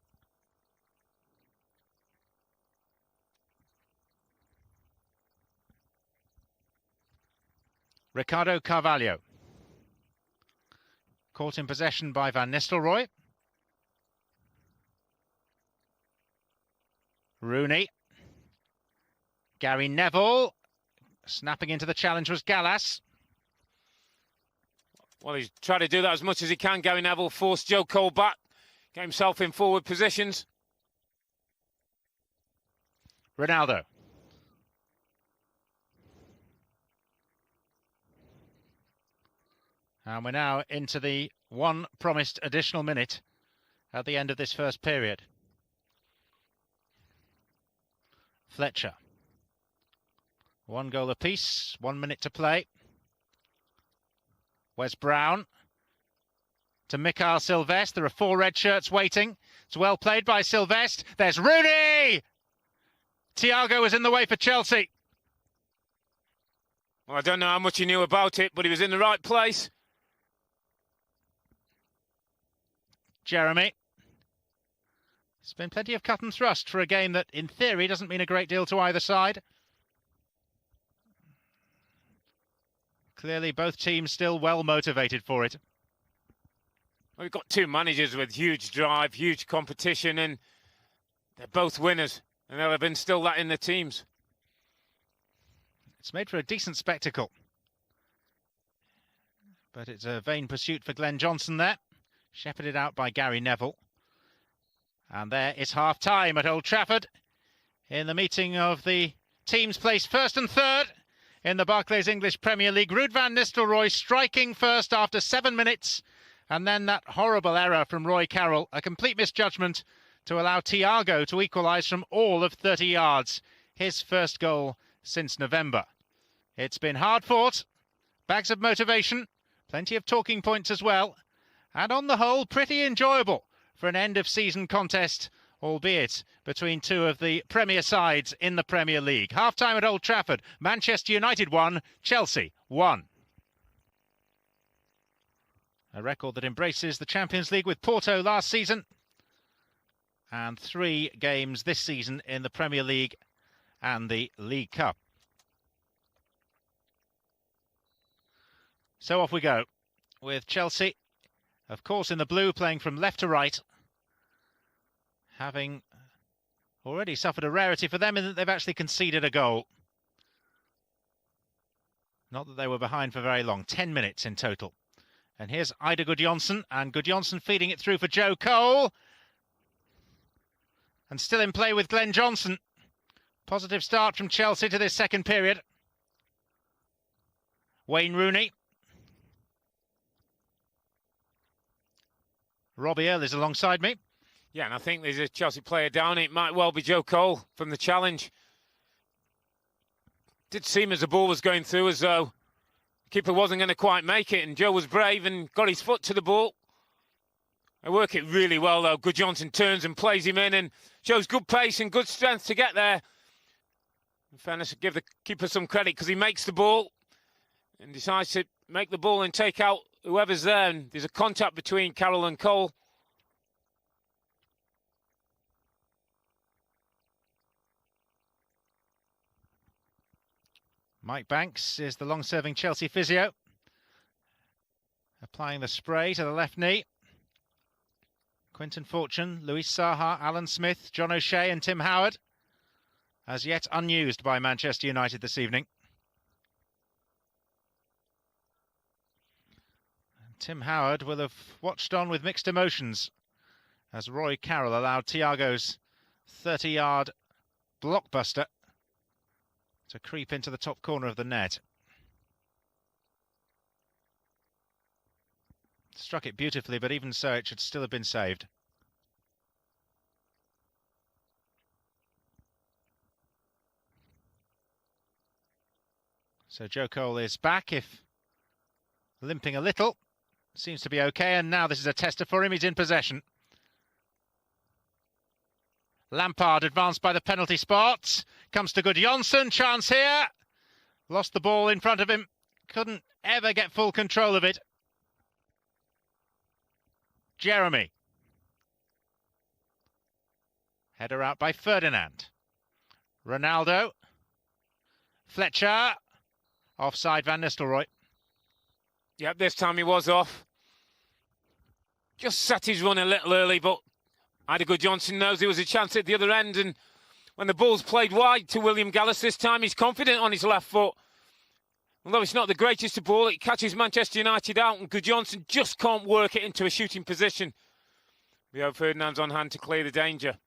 Ricardo Carvalho. Caught in possession by Van Nistelrooij. Rooney. Gary Neville. Snapping into the challenge was Gallas. Well, he's tried to do that as much as he can. Gary Neville forced Joe Cole back. Get himself in forward positions. Ronaldo. And we're now into the one promised additional minute at the end of this first period. Fletcher. One goal apiece, 1 minute to play. Wes Brown to Mikael Silvestre. There are 4 red shirts waiting. It's well played by Silvestre. There's Rooney! Thiago was in the way for Chelsea. Well, I don't know how much he knew about it, but he was in the right place. Jeremy. There's been plenty of cut and thrust for a game that, in theory, doesn't mean a great deal to either side. Clearly, both teams still well motivated for it. We've got two managers with huge drive, huge competition, and they're both winners, and they'll have instilled that in the teams. It's made for a decent spectacle. But it's a vain pursuit for Gudjohnsen there. Shepherded out by Gary Neville. And there is half-time at Old Trafford in the meeting of the teams placed first and third in the Barclays English Premier League. Ruud Van Nistelrooij striking first after 7 minutes. And then that horrible error from Roy Carroll. A complete misjudgment to allow Thiago to equalise from all of 30 yards. His first goal since November. It's been hard fought. Bags of motivation. Plenty of talking points as well. And on the whole, pretty enjoyable for an end-of-season contest, albeit between two of the Premier sides in the Premier League. Half-time at Old Trafford. Manchester United 1, Chelsea 1. A record that embraces the Champions League with Porto last season. And 3 games this season in the Premier League and the League Cup. So off we go with Chelsea, of course, in the blue, playing from left to right, having already suffered a rarity for them in that they've actually conceded a goal. Not that they were behind for very long, 10 minutes in total. And here's Eidur Gudjohnsen, and Gudjohnsen feeding it through for Joe Cole. And still in play with Gudjohnsen. Positive start from Chelsea to this second period. Wayne Rooney. Robbie Earl is alongside me. Yeah, and I think there's a Chelsea player down. It might well be Joe Cole from the challenge. Did seem as the ball was going through as though the keeper wasn't going to quite make it, and Joe was brave and got his foot to the ball. They work it really well, though. Gudjohnsen turns and plays him in and shows good pace and good strength to get there. In fairness, give the keeper some credit because he makes the ball and decides to make the ball and take out whoever's there, and there's a contact between Carroll and Cole. Mike Banks is the long-serving Chelsea physio, applying the spray to the left knee. Quinton Fortune, Luis Saha, Alan Smith, John O'Shea and Tim Howard, as yet unused by Manchester United this evening. Tim Howard will have watched on with mixed emotions as Roy Carroll allowed Thiago's 30-yard blockbuster to creep into the top corner of the net. Struck it beautifully, but even so, it should still have been saved. So Joe Cole is back, if limping a little. Seems to be okay, and now this is a tester for him. He's in possession. Lampard advanced by the penalty spot. Comes to Gudjohnsen. Chance here. Lost the ball in front of him. Couldn't ever get full control of it. Jeremy. Header out by Ferdinand. Ronaldo. Fletcher. Offside Van Nistelrooij. Yep, this time he was off. Just set his run a little early, but Eidur Gudjohnsen knows there was a chance at the other end, and when the ball's played wide to William Gallas this time, he's confident on his left foot. Although it's not the greatest of ball, it catches Manchester United out, and Gudjohnsen just can't work it into a shooting position. Rio Ferdinand's on hand to clear the danger.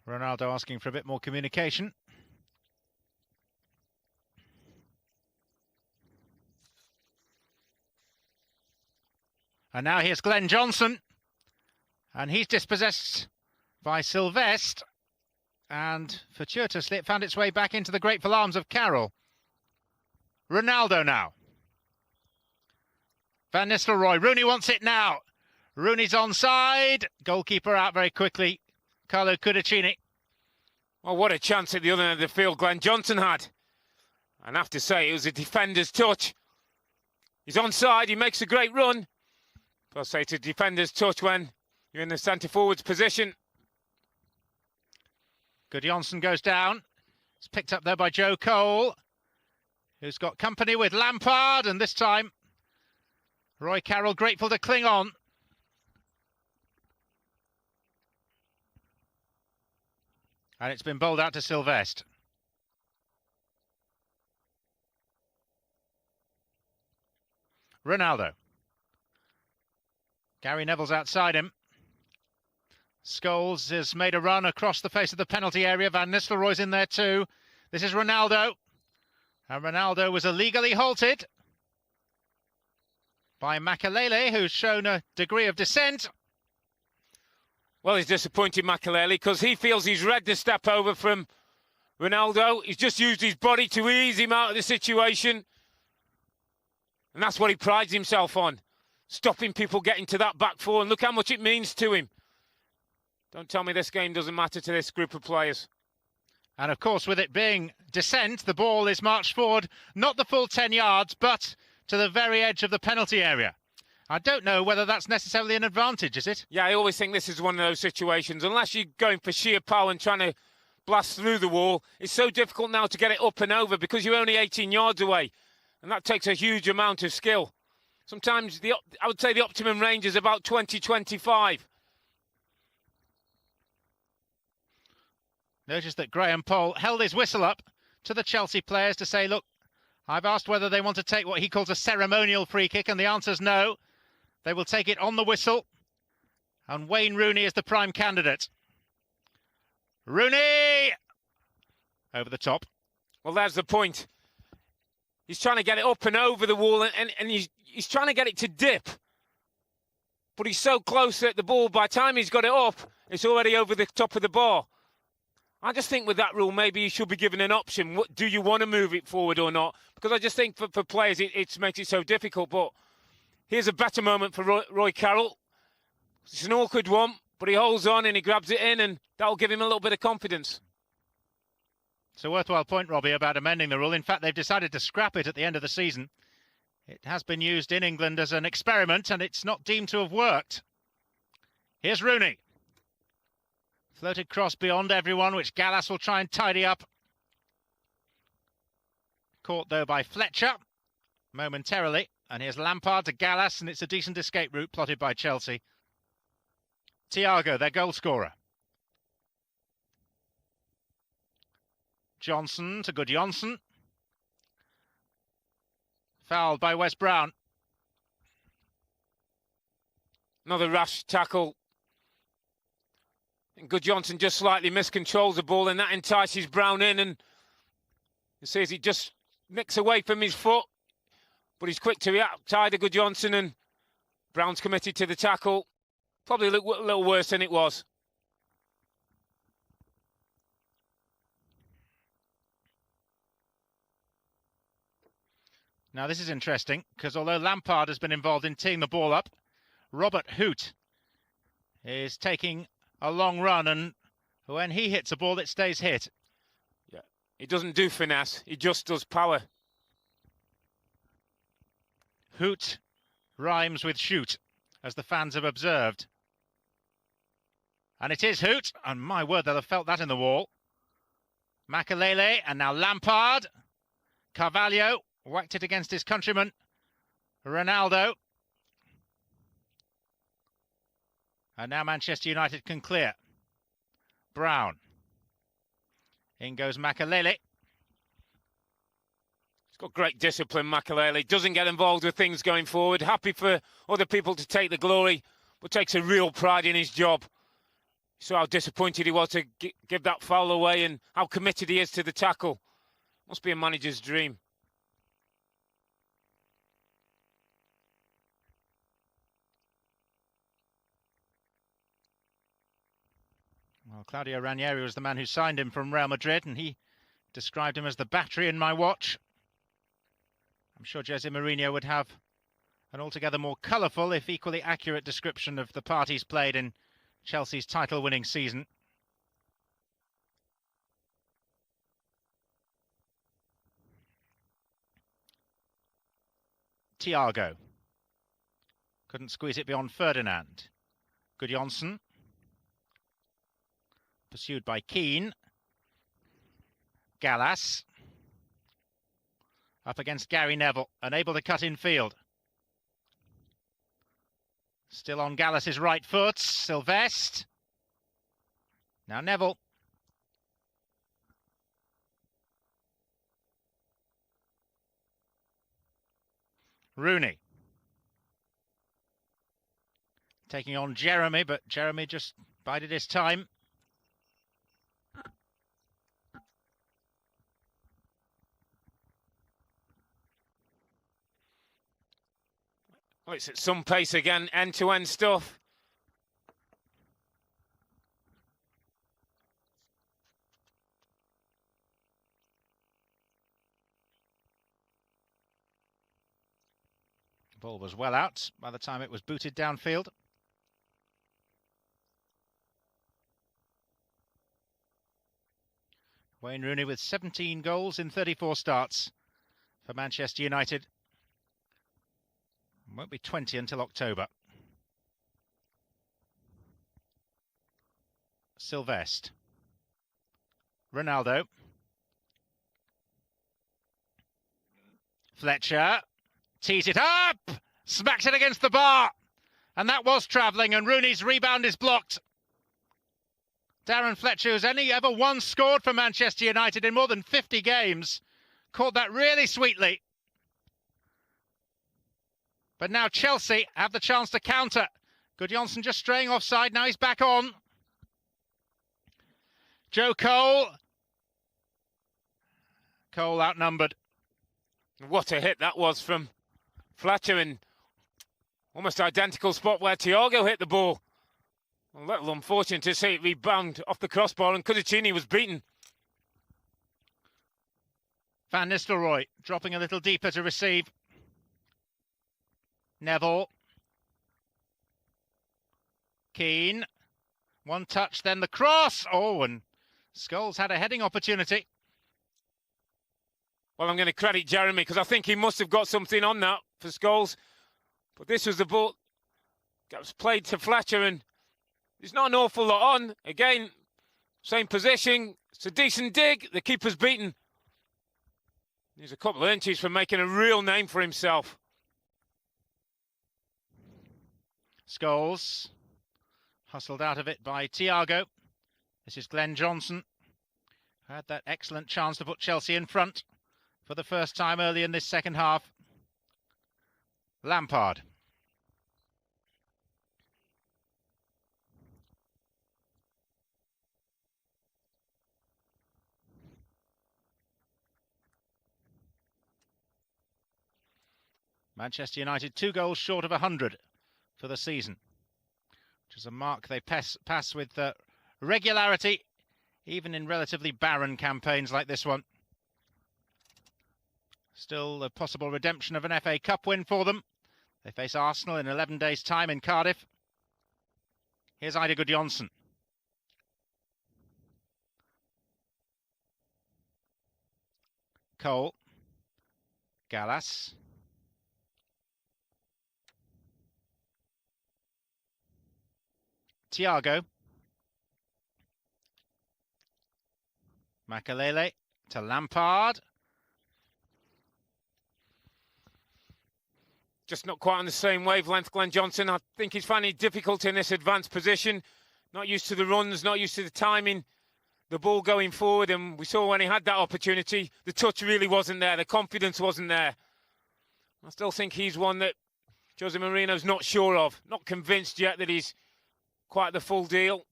Ronaldo asking for a bit more communication. And now here's Gudjohnsen. And he's dispossessed by Sylvestre. And fortuitously it found its way back into the grateful arms of Carroll. Ronaldo now. Van Nistelrooij. Rooney wants it now. Rooney's onside. Goalkeeper out very quickly. Carlo Cudicini. Well, what a chance at the other end of the field Glenn Johnson had. And I have to say, it was a defender's touch. He's onside, he makes a great run. But I'll say it's a defender's touch when you're in the centre-forwards position. Gudjohnsen goes down. It's picked up there by Joe Cole, who's got company with Lampard, and this time Roy Carroll grateful to cling on. And it's been bowled out to Sylvestre. Ronaldo. Gary Neville's outside him. Scholes has made a run across the face of the penalty area. Van Nistelrooij's in there too. This is Ronaldo. And Ronaldo was illegally halted by Makelele, who's shown a degree of dissent. Well, he's disappointed, Makelele, because he feels he's read the step over from Ronaldo. He's just used his body to ease him out of the situation. And that's what he prides himself on, stopping people getting to that back four. And look how much it means to him. Don't tell me this game doesn't matter to this group of players. And of course, with it being dissent, the ball is marched forward, not the full 10 yards, but to the very edge of the penalty area. I don't know whether that's necessarily an advantage, is it? Yeah, I always think this is one of those situations. Unless you're going for sheer power and trying to blast through the wall, it's so difficult now to get it up and over because you're only 18 yards away. And that takes a huge amount of skill. Sometimes, I would say the optimum range is about 20-25. Notice that Graham Poll held his whistle up to the Chelsea players to say, look, I've asked whether they want to take what he calls a ceremonial free kick, and the answer's no. They will take it on the whistle. And Wayne Rooney is the prime candidate. Rooney! Over the top. Well, there's the point. He's trying to get it up and over the wall, and he's trying to get it to dip. But he's so close at the ball, by the time he's got it up, it's already over the top of the bar. I just think with that rule, maybe you should be given an option. Do you want to move it forward or not? Because I just think for players, it makes it so difficult. But here's a better moment for Roy Carroll. It's an awkward one, but he holds on and he grabs it in, and that'll give him a little bit of confidence. It's a worthwhile point, Robbie, about amending the rule. In fact, they've decided to scrap it at the end of the season. It has been used in England as an experiment, and it's not deemed to have worked. Here's Rooney. Floated cross beyond everyone, which Gallas will try and tidy up. Caught, though, by Fletcher momentarily. And here's Lampard to Gallas, and it's a decent escape route plotted by Chelsea. Thiago, their goal scorer. Johnson to Gudjohnsen. Fouled by Wes Brown. Another rash tackle. And Gudjohnsen just slightly miscontrols the ball, and that entices Brown in, and you see as he just nicks away from his foot, but he's quick to react. Eidur Gudjohnsen, and Brown's committed to the tackle. Probably a little worse than it was. Now this is interesting, because although Lampard has been involved in teeing the ball up, Robert Hoot is taking a long run, and when he hits a ball, it stays hit. Yeah, he doesn't do finesse, he just does power. Hoot rhymes with shoot, as the fans have observed. And it is Hoot, and my word, they'll have felt that in the wall. Makelele, and now Lampard. Carvalho whacked it against his countryman, Ronaldo. And now Manchester United can clear. Brown. In goes Makelele. He's got great discipline, Makelele. Doesn't get involved with things going forward. Happy for other people to take the glory, but takes a real pride in his job. So how disappointed he was to give that foul away, and how committed he is to the tackle. Must be a manager's dream. Well, Claudio Ranieri was the man who signed him from Real Madrid, and he described him as the battery in my watch. I'm sure Jose Mourinho would have an altogether more colourful, if equally accurate, description of the part he's played in Chelsea's title-winning season. Thiago. Couldn't squeeze it beyond Ferdinand. Gudjohnsen. Pursued by Keane. Gallas. Up against Gary Neville, unable to cut in field. Still on Gallas's right foot, Sylvestre. Now Neville. Rooney. Taking on Jeremy, but Jeremy just bided his time. Well, it's at some pace again, end-to-end stuff. The ball was well out by the time it was booted downfield. Wayne Rooney with 17 goals in 34 starts for Manchester United. Won't be 20 until October. Sylvestre. Ronaldo. Fletcher. Tees it up! Smacks it against the bar! And that was travelling, and Rooney's rebound is blocked. Darren Fletcher, who's only ever once scored for Manchester United in more than 50 games, caught that really sweetly. But now Chelsea have the chance to counter. Gudjohnsen just straying offside. Now he's back on. Joe Cole. Cole outnumbered. What a hit that was from Fletcher in almost identical spot where Thiago hit the ball. A little unfortunate to see it rebound off the crossbar, and Cudjohnsen was beaten. Van Nistelrooij dropping a little deeper to receive. Neville. Keane. One touch, then the cross. Oh, and Scholes had a heading opportunity. Well, I'm going to credit Jeremy because I think he must have got something on that for Scholes. But this was the ball that was played to Fletcher, and there's not an awful lot on. Again, same position. It's a decent dig. The keeper's beaten. He's a couple of inches from making a real name for himself. Scholes. Hustled out of it by Thiago. This is Glenn Johnson. Had that excellent chance to put Chelsea in front for the first time early in this second half. Lampard. Manchester United 2 goals short of 100 for the season, which is a mark they pass with regularity, even in relatively barren campaigns like this one. Still a possible redemption of an FA Cup win for them. They face Arsenal in 11 days' time in Cardiff. Here's Eidur Gudjohnsen. Cole. Gallas. Thiago. Makalele to Lampard. Just not quite on the same wavelength, Glenn Johnson. I think he's finding it difficult in this advanced position. Not used to the runs, not used to the timing, the ball going forward. And we saw when he had that opportunity, the touch really wasn't there. The confidence wasn't there. I still think he's one that Jose Mourinho's not sure of. Not convinced yet that he's quite the full deal.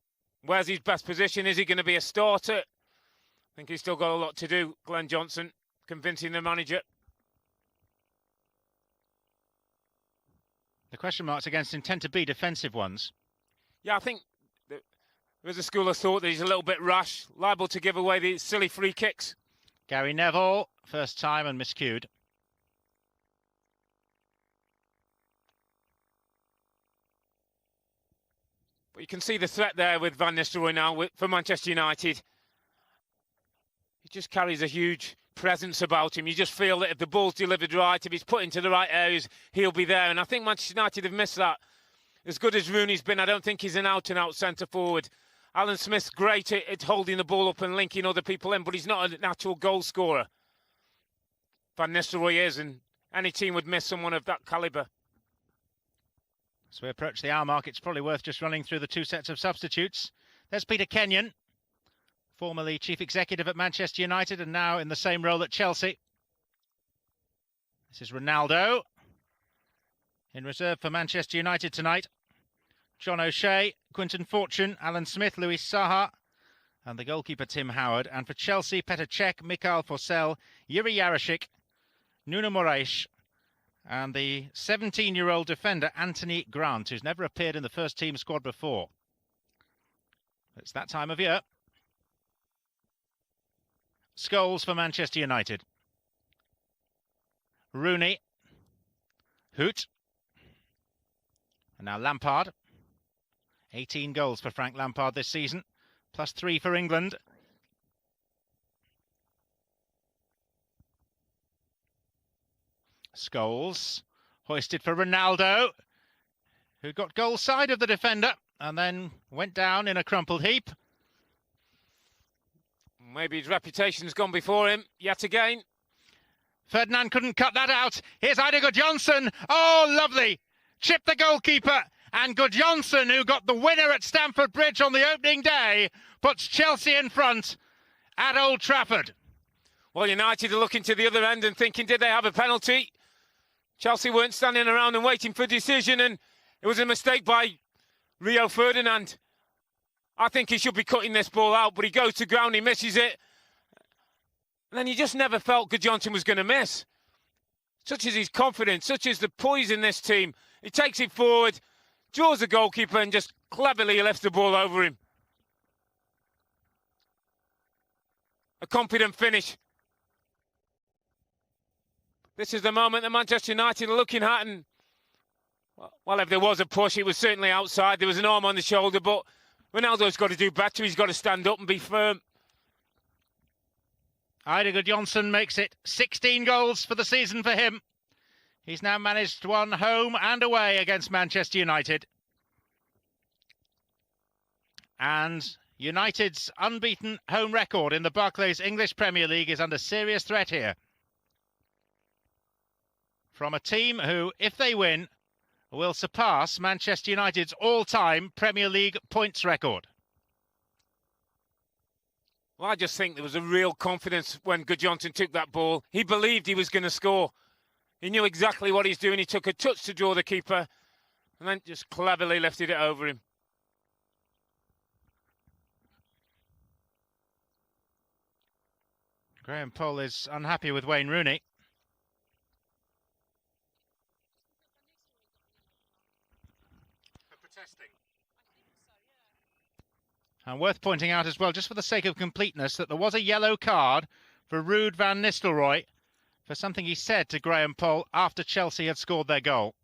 Where's his best position? Is he going to be a starter? I think he's still got a lot to do, Glenn Johnson, convincing the manager. The question marks against him tend to be defensive ones. Yeah, I think there's a school of thought that he's a little bit rash, liable to give away the silly free kicks. Gary Neville, first time and miscued. But you can see the threat there with Van Nistelrooij now for Manchester United. He just carries a huge presence about him. You just feel that if the ball's delivered right, if he's put into the right areas, he'll be there. And I think Manchester United have missed that. As good as Rooney's been, I don't think he's an out-and-out centre-forward. Alan Smith's great at holding the ball up and linking other people in, but he's not a natural goal scorer. Van Nistelrooij is, and any team would miss someone of that calibre. As we approach the hour mark, it's probably worth just running through the two sets of substitutes. There's Peter Kenyon, formerly chief executive at Manchester United and now in the same role at Chelsea. This is Ronaldo in reserve for Manchester United tonight. John O'Shea, Quinton Fortune, Alan Smith, Louis Saha, and the goalkeeper Tim Howard. And for Chelsea, Petr Cech, Mikhail Forsell, Yuri Jarosik, Nuno Moraes, and the 17-year-old defender Anthony Grant, who's never appeared in the first team squad before. It's that time of year. Scholes for Manchester United. Rooney. Hoot. And now Lampard. 18 goals for Frank Lampard this season, plus 3 for England. Scholes, hoisted for Ronaldo, who got goal side of the defender and then went down in a crumpled heap. Maybe his reputation's gone before him yet again. Ferdinand couldn't cut that out. Here's Eidur Gudjohnsen. Oh, lovely. Chipped the goalkeeper. And Gudjohnsen, who got the winner at Stamford Bridge on the opening day, puts Chelsea in front at Old Trafford. Well, United are looking to the other end and thinking, did they have a penalty? Chelsea weren't standing around and waiting for a decision, and it was a mistake by Rio Ferdinand. I think he should be cutting this ball out, but he goes to ground, he misses it. And then you just never felt Gudjohnsen was going to miss. Such is his confidence, such is the poise in this team. He takes it forward, draws the goalkeeper and just cleverly lifts the ball over him. A confident finish. This is the moment that Manchester United are looking at, and well, if there was a push, it was certainly outside. There was an arm on the shoulder, but Ronaldo's got to do better. He's got to stand up and be firm. Eidur Gudjohnsen makes it 16 goals for the season for him. He's now managed one home and away against Manchester United. And United's unbeaten home record in the Barclays English Premier League is under serious threat here. From a team who, if they win, will surpass Manchester United's all-time Premier League points record. Well, I just think there was a real confidence when Gudjohnsen took that ball. He believed he was going to score. He knew exactly what he's doing. He took a touch to draw the keeper and then just cleverly lifted it over him. Graham Poll is unhappy with Wayne Rooney. For protesting. And worth pointing out as well, just for the sake of completeness, that there was a yellow card for Ruud Van Nistelrooij for something he said to Graham Poll after Chelsea had scored their goal.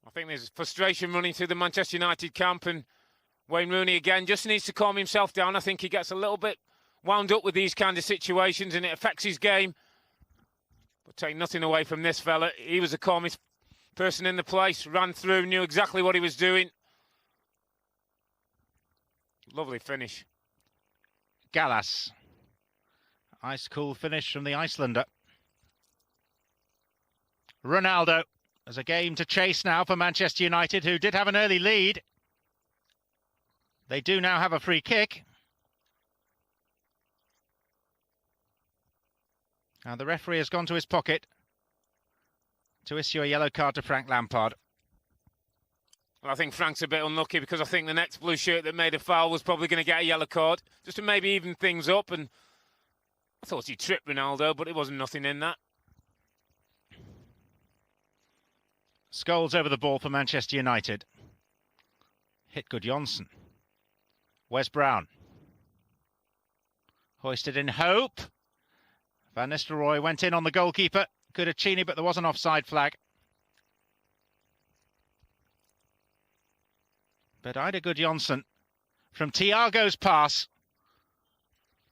I think there's frustration running through the Manchester United camp, and Wayne Rooney again just needs to calm himself down. I think he gets a little bit wound up with these kind of situations and it affects his game. But take nothing away from this fella. He was the calmest person in the place, ran through, knew exactly what he was doing. Lovely finish. Gallas. Ice cool finish from the Icelander. Ronaldo. There's a game to chase now for Manchester United, who did have an early lead. They do now have a free kick. And the referee has gone to his pocket to issue a yellow card to Frank Lampard. Well, I think Frank's a bit unlucky because I think the next blue shirt that made a foul was probably going to get a yellow card, just to maybe even things up. And I thought he tripped Ronaldo, but it wasn't nothing in that. Scholes over the ball for Manchester United. Hit Gudjohnsen. Wes Brown. Hoisted in hope. Van Nistelrooij went in on the goalkeeper. Gudjohnsen, but there was an offside flag. But Eidur Gudjohnsen, from Thiago's pass,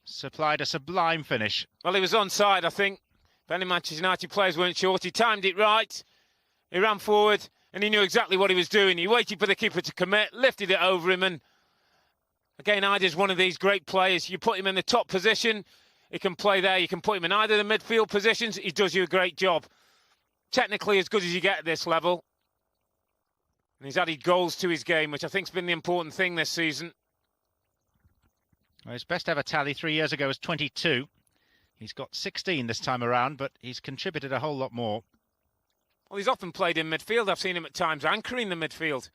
supplied a sublime finish. Well, he was onside, I think. If any Manchester United players weren't short, he timed it right. He ran forward and he knew exactly what he was doing. He waited for the keeper to commit, lifted it over him, and again, Eidir's one of these great players. You put him in the top position, he can play there. You can put him in either of the midfield positions. He does you a great job. Technically as good as you get at this level. And he's added goals to his game, which I think's been the important thing this season. Well, his best ever tally 3 years ago was 22. He's got 16 this time around, but he's contributed a whole lot more. Well, he's often played in midfield. I've seen him at times anchoring the midfield.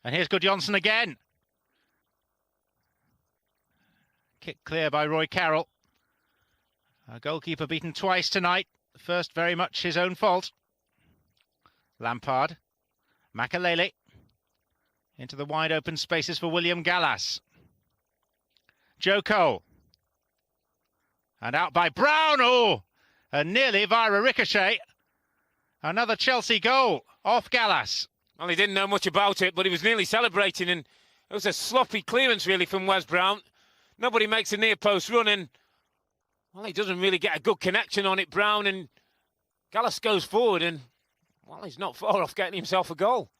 And here's Gudjohnsen again. Kicked clear by Roy Carroll. A goalkeeper beaten twice tonight. The first very much his own fault. Lampard. Makalele. Into the wide open spaces for William Gallas. Joe Cole. And out by Brown. Oh! And nearly via a ricochet. Another Chelsea goal off Gallas. Well, he didn't know much about it, but he was nearly celebrating, and it was a sloppy clearance really from Wes Brown. Nobody makes a near post run, and well, he doesn't really get a good connection on it, Brown, and Gallas goes forward, and well, he's not far off getting himself a goal.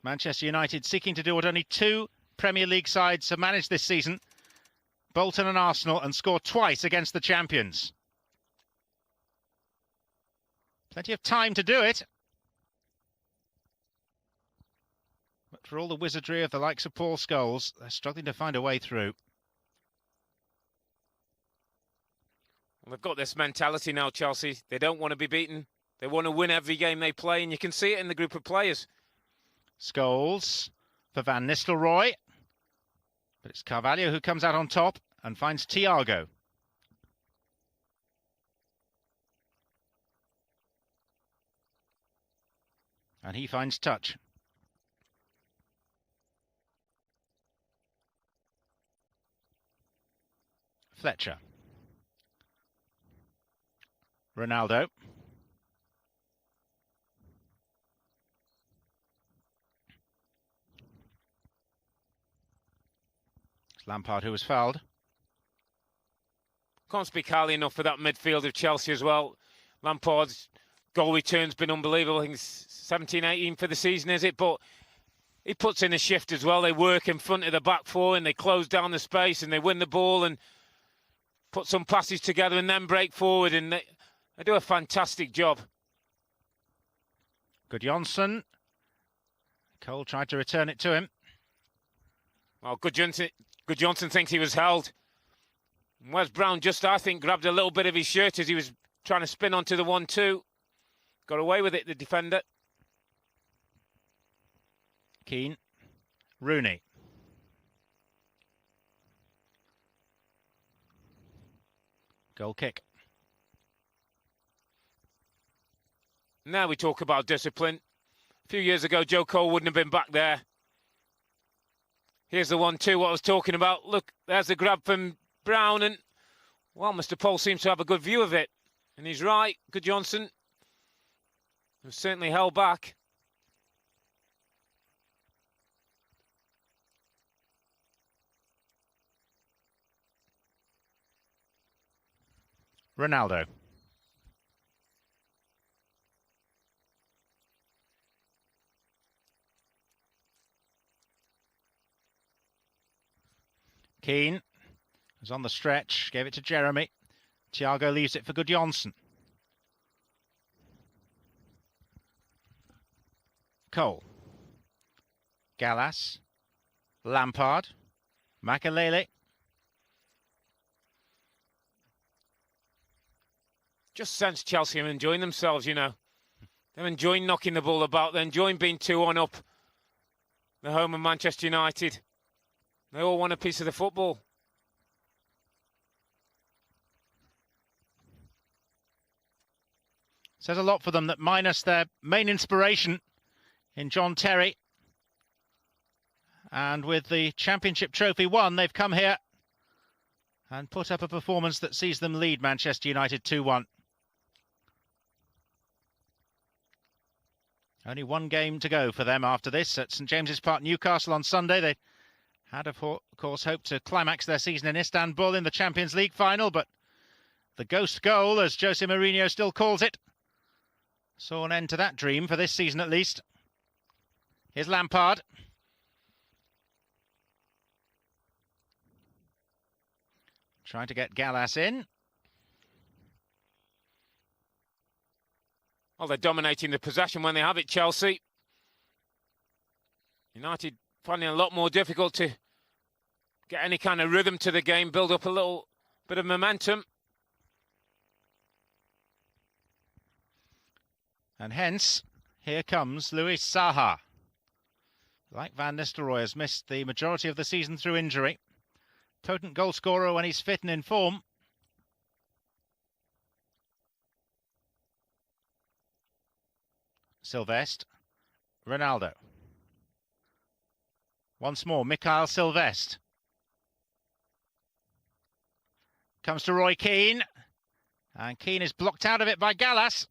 Manchester United seeking to do what only two Premier League sides have managed this season. Bolton and Arsenal, and score twice against the champions. Plenty of time to do it. But for all the wizardry of the likes of Paul Scholes, they're struggling to find a way through. Well, they've got this mentality now, Chelsea. They don't want to be beaten. They want to win every game they play, and you can see it in the group of players. Scholes for Van Nistelrooij. But it's Carvalho who comes out on top and finds Thiago. And he finds touch. Fletcher. Ronaldo. It's Lampard who was fouled. Can't speak highly enough for that midfield of Chelsea as well. Lampard's goal return's been unbelievable. I think it's 17-18 for the season, is it? But he puts in a shift as well. They work in front of the back four and they close down the space and they win the ball and put some passes together and then break forward, and they do a fantastic job. Gudjohnsen. Cole tried to return it to him. Well, Gudjohnsen thinks he was held. Wes Brown just, I think, grabbed a little bit of his shirt as he was trying to spin onto the 1-2. Got away with it, the defender. Keane. Rooney. Goal kick. Now we talk about discipline. A few years ago, Joe Cole wouldn't have been back there. Here's the 1-2, what I was talking about. Look, there's the grab from Brown, and, well, Mr. Paul seems to have a good view of it. And he's right, Gudjohnsen was certainly held back. Ronaldo. Keane was on the stretch, gave it to Jeremy. Thiago leaves it for Gudjohnsen. Cole. Gallas. Lampard. Makalele. Just sense Chelsea are enjoying themselves, you know. They're enjoying knocking the ball about. They're enjoying being 2-1 up. The home of Manchester United. They all want a piece of the football. Says a lot for them that minus their main inspiration in John Terry, and with the Championship trophy won, they've come here and put up a performance that sees them lead Manchester United 2-1. Only one game to go for them after this at St James's Park, Newcastle on Sunday. They had, of course, hoped to climax their season in Istanbul in the Champions League final, but the ghost goal, as Jose Mourinho still calls it, saw an end to that dream for this season at least. Here's Lampard. Trying to get Gallas in. Well, they're dominating the possession when they have it, Chelsea. United finding it a lot more difficult to get any kind of rhythm to the game, build up a little bit of momentum. And hence, here comes Louis Saha. Like Van Nistelrooij, has missed the majority of the season through injury. Potent goal scorer when he's fit and in form. Sylvestre. Ronaldo. Once more, Mikhail Sylvestre. Comes to Roy Keane. And Keane is blocked out of it by Gallas.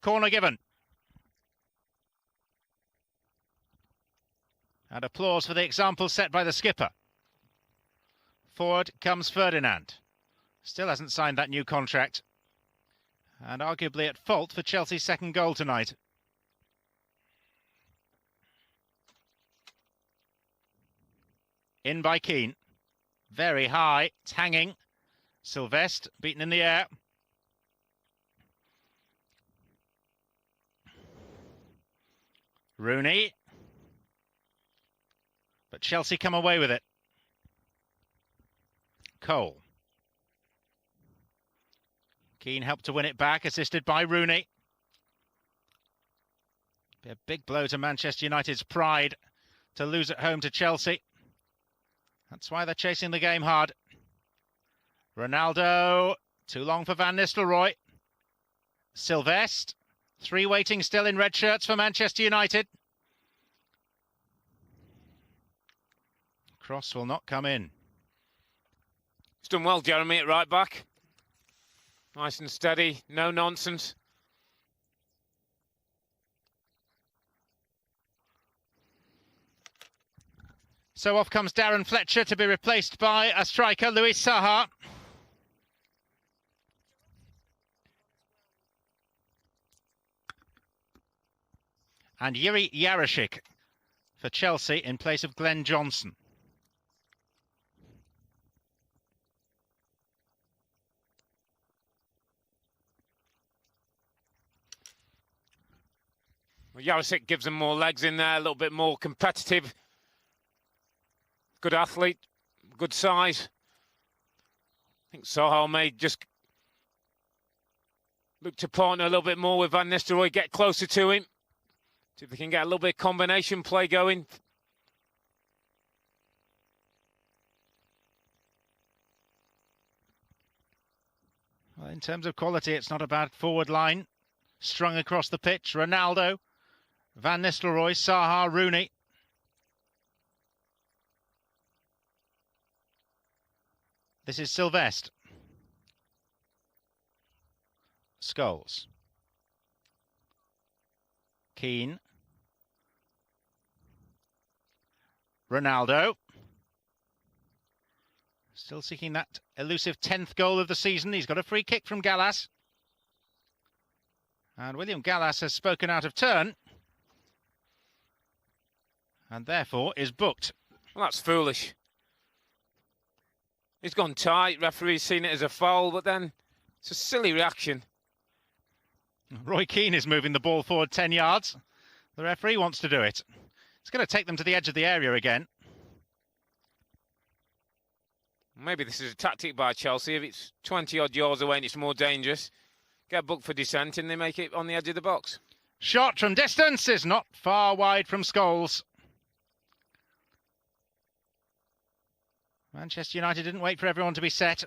Corner given. And applause for the example set by the skipper. Forward comes Ferdinand. Still hasn't signed that new contract. And arguably at fault for Chelsea's second goal tonight. In by Keane. Very high. It's hanging. Sylvestre beaten in the air. Rooney. But Chelsea come away with it. Cole. Keane helped to win it back, assisted by Rooney. Be a big blow to Manchester United's pride to lose at home to Chelsea. That's why they're chasing the game hard. Ronaldo, too long for Van Nistelrooij. Sylvestre, 3 waiting still in red shirts for Manchester United. Cross will not come in. He's done well, Jeremy, at right back. Nice and steady, no nonsense. So off comes Darren Fletcher to be replaced by a striker, Louis Saha. And Yuri Yarashik for Chelsea in place of Glenn Johnson. Well, Yarashik gives them more legs in there, a little bit more competitive. Good athlete, good size. I think Saha may just look to partner a little bit more with Van Nistelrooij, get closer to him. See if they can get a little bit of combination play going. Well, in terms of quality, it's not a bad forward line. Strung across the pitch, Ronaldo, Van Nistelrooij, Saha, Rooney. This is Sylvestre. Scholes. Keane. Ronaldo. Still seeking that elusive 10th goal of the season. He's got a free kick from Gallas. And William Gallas has spoken out of turn. And therefore is booked. Well, that's foolish. He's gone tight. Referee's seen it as a foul, but then it's a silly reaction. Roy Keane is moving the ball forward 10 yards. The referee wants to do it. It's going to take them to the edge of the area again. Maybe this is a tactic by Chelsea. If it's 20-odd yards away and it's more dangerous, get booked for dissent and they make it on the edge of the box. Shot from distance is not far wide from Scholes. Manchester United didn't wait for everyone to be set.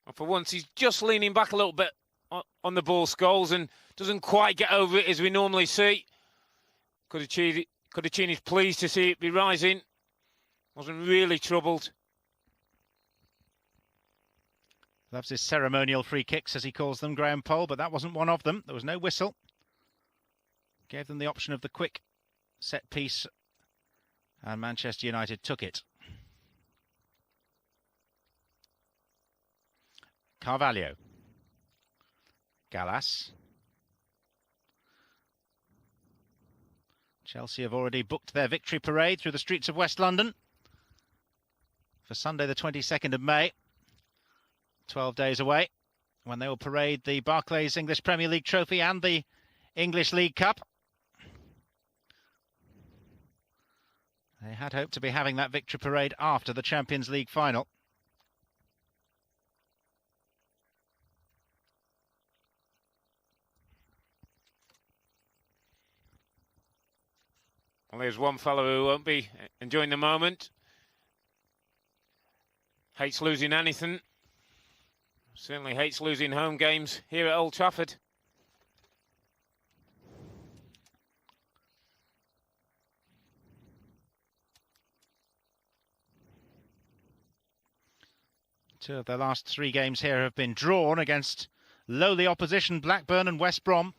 And for once, he's just leaning back a little bit on the ball, Scholes, and doesn't quite get over it as we normally see. Gudjohnsen is pleased to see it be rising. Wasn't really troubled. Loves his ceremonial free kicks, as he calls them, Graham Poll, but that wasn't one of them. There was no whistle. Gave them the option of the quick set piece, and Manchester United took it. Carvalho. Gallas. Chelsea have already booked their victory parade through the streets of West London for Sunday the 22nd of May, 12 days away, when they will parade the Barclays English Premier League trophy and the English League Cup. They had hoped to be having that victory parade after the Champions League final. Well, there's one fellow who won't be enjoying the moment. Hates losing anything. Certainly hates losing home games here at Old Trafford. Two of their last three games here have been drawn against lowly opposition Blackburn and West Brom.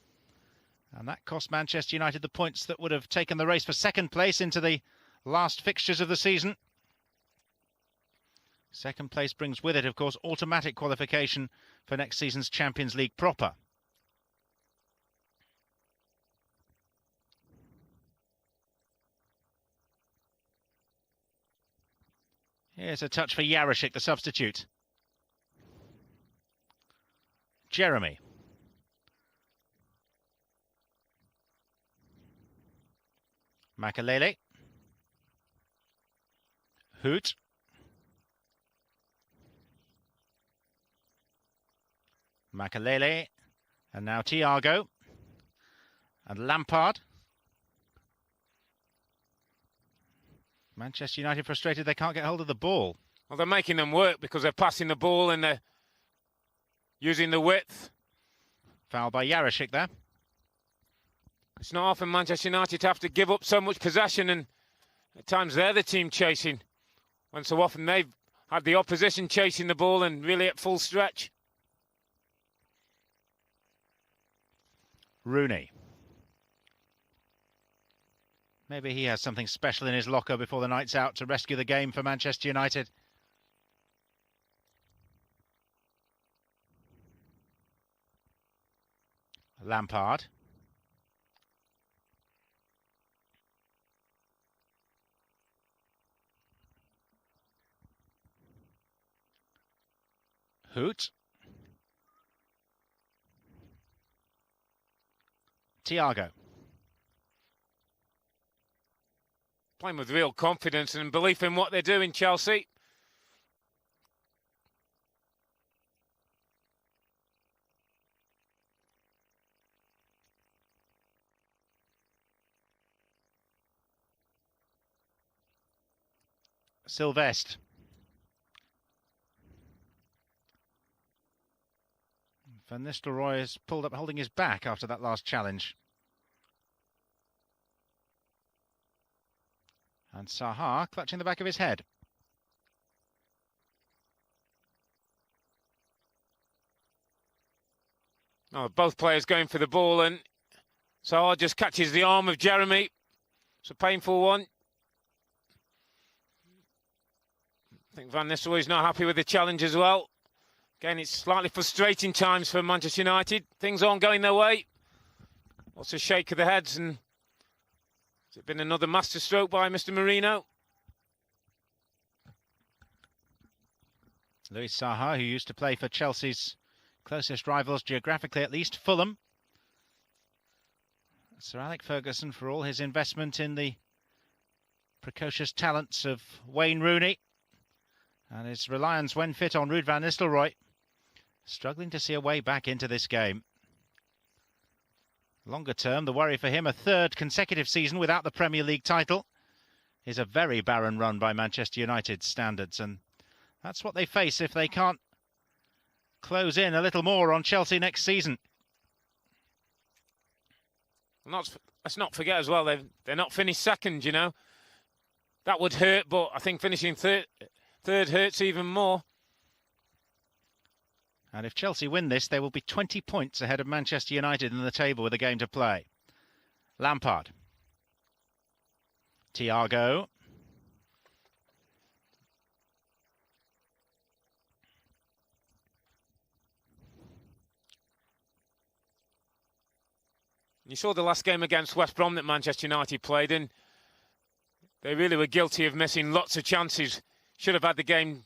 And that cost Manchester United the points that would have taken the race for second place into the last fixtures of the season. Second place brings with it, of course, automatic qualification for next season's Champions League proper. Here's a touch for Jarosik, the substitute. Jeremy. Makalele. Hoot. Makalele. And now Thiago. And Lampard. Manchester United frustrated they can't get hold of the ball. Well, they're making them work because they're passing the ball and they're using the width. Foul by Jarosik there. It's not often Manchester United have to give up so much possession, and at times they're the team chasing, when so often they've had the opposition chasing the ball and really at full stretch. Rooney. Maybe he has something special in his locker before the night's out to rescue the game for Manchester United. Lampard. Hoot. Thiago. Playing with real confidence and belief in what they're doing, Chelsea. Sylvestre. Van Nistelrooij is pulled up holding his back after that last challenge. And Saha clutching the back of his head. Oh, both players going for the ball, and Saha just catches the arm of Jeremy. It's a painful one. I think Van Nistelrooij is not happy with the challenge as well. Again, it's slightly frustrating times for Manchester United. Things aren't going their way. Lots of shake of the heads, and has it been another masterstroke by Mr. Marino? Luis Saha, who used to play for Chelsea's closest rivals, geographically at least, Fulham. Sir Alex Ferguson, for all his investment in the precocious talents of Wayne Rooney and his reliance when fit on Ruud Van Nistelrooij, struggling to see a way back into this game. Longer term, the worry for him, a third consecutive season without the Premier League title, is a very barren run by Manchester United standards, and that's what they face if they can't close in a little more on Chelsea next season. Let's not forget as well, they're not finished second, you know. That would hurt, but I think finishing third hurts even more. And if Chelsea win this, they will be 20 points ahead of Manchester United in the table with a game to play. Lampard. Thiago. You saw the last game against West Brom that Manchester United played in. They really were guilty of missing lots of chances. Should have had the game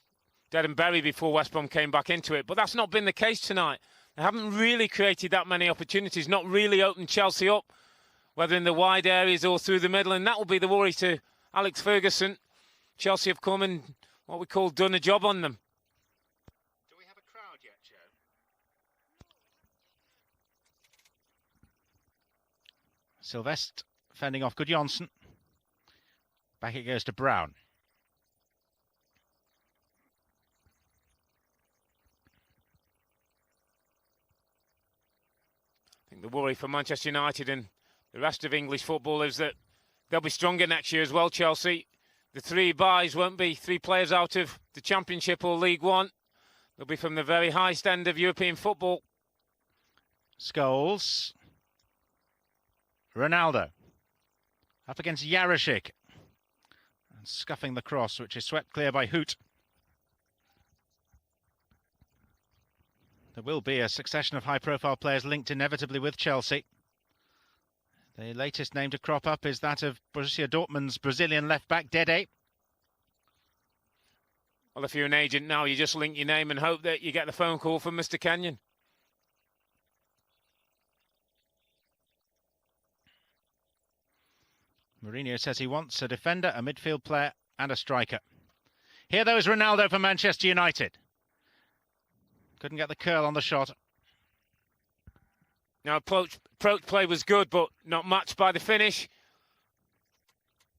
dead and buried before West Brom came back into it. But that's not been the case tonight. They haven't really created that many opportunities, not really opened Chelsea up, whether in the wide areas or through the middle. And that will be the worry to Alex Ferguson. Chelsea have come and what we call done a job on them. Do we have a crowd yet, Joe? Sylvestre fending off Gudjohnsen. Back it goes to Brown. I think the worry for Manchester United and the rest of English football is that they'll be stronger next year as well, Chelsea. The 3 buys won't be 3 players out of the Championship or League One. They'll be from the very highest end of European football. Scholes. Ronaldo. Up against Jarosik. And scuffing the cross, which is swept clear by Hoot. There will be a succession of high-profile players linked inevitably with Chelsea. The latest name to crop up is that of Borussia Dortmund's Brazilian left-back, Dede. Well, if you're an agent now, you just link your name and hope that you get the phone call from Mr. Kenyon. Mourinho says he wants a defender, a midfield player and a striker. Here, though, is Ronaldo for Manchester United. Couldn't get the curl on the shot. Now, approach play was good, but not matched by the finish.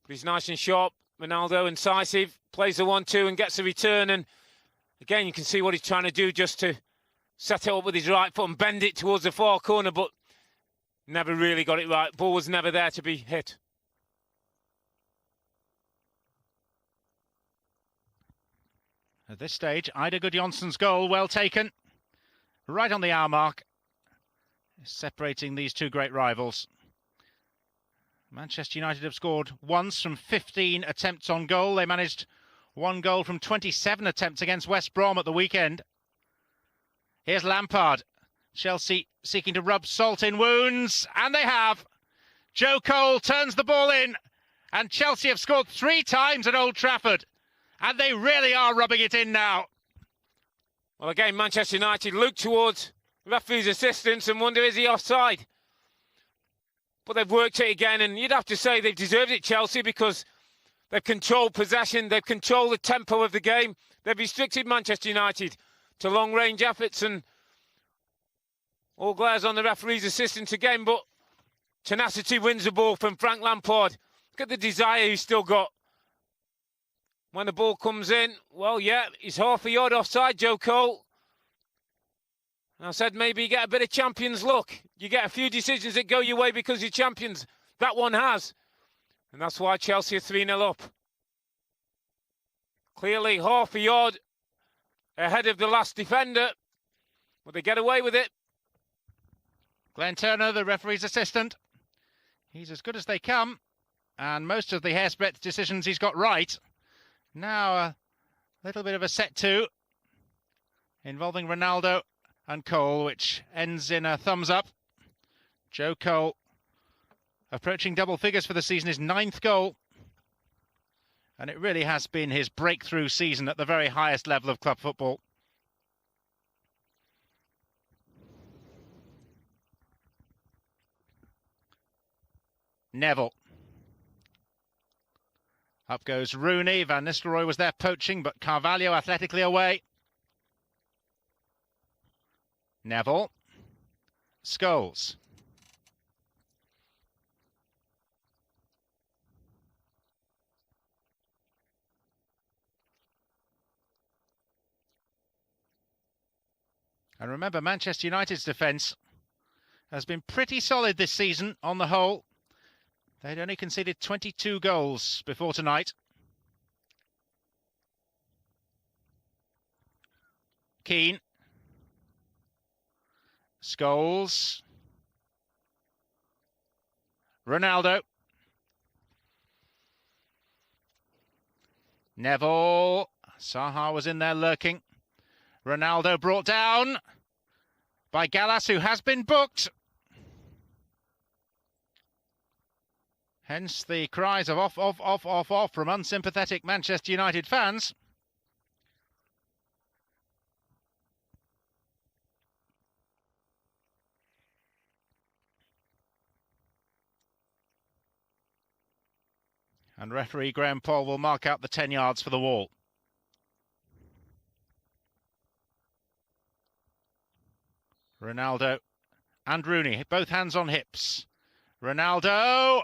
But he's nice and sharp. Ronaldo, incisive, plays the 1-2 and gets a return. And again, you can see what he's trying to do, just to set it up with his right foot and bend it towards the far corner, but never really got it right. Ball was never there to be hit. At this stage, Eidur Gudjohnsen's goal, well taken. Right on the hour mark. Separating these two great rivals. Manchester United have scored once from 15 attempts on goal. They managed 1 goal from 27 attempts against West Brom at the weekend. Here's Lampard. Chelsea seeking to rub salt in wounds, and they have. Joe Cole turns the ball in, and Chelsea have scored 3 times at Old Trafford. And they really are rubbing it in now. Well, again, Manchester United look towards the referee's assistance and wonder, is he offside? But they've worked it again, and you'd have to say they've deserved it, Chelsea, because they've controlled possession, they've controlled the tempo of the game, they've restricted Manchester United to long-range efforts, and all glares on the referee's assistance again, but tenacity wins the ball from Frank Lampard. Look at the desire he's still got. When the ball comes in, well, yeah, he's half a yard offside, Joe Cole. And I said maybe you get a bit of champions luck. You get a few decisions that go your way because you're champions. That one has. And that's why Chelsea are 3-0 up. Clearly half a yard ahead of the last defender. Will they get away with it? Glenn Turner, the referee's assistant. He's as good as they come. And most of the hair's breadth decisions he's got right. Now a little bit of a set 2 involving Ronaldo and Cole, which ends in a thumbs up. Joe Cole approaching double figures for the season, his 9th goal. And it really has been his breakthrough season at the very highest level of club football. Neville. Up goes Rooney. Van Nistelrooij was there poaching, but Carvalho athletically away. Neville. Scholes. And remember, Manchester United's defence has been pretty solid this season on the whole. They'd only conceded 22 goals before tonight. Keane. Scholes. Ronaldo. Neville. Zaha was in there lurking. Ronaldo brought down by Gallas, who has been booked. Hence the cries of off from unsympathetic Manchester United fans. And referee Graham Poll will mark out the 10 yards for the wall. Ronaldo and Rooney, both hands on hips. Ronaldo,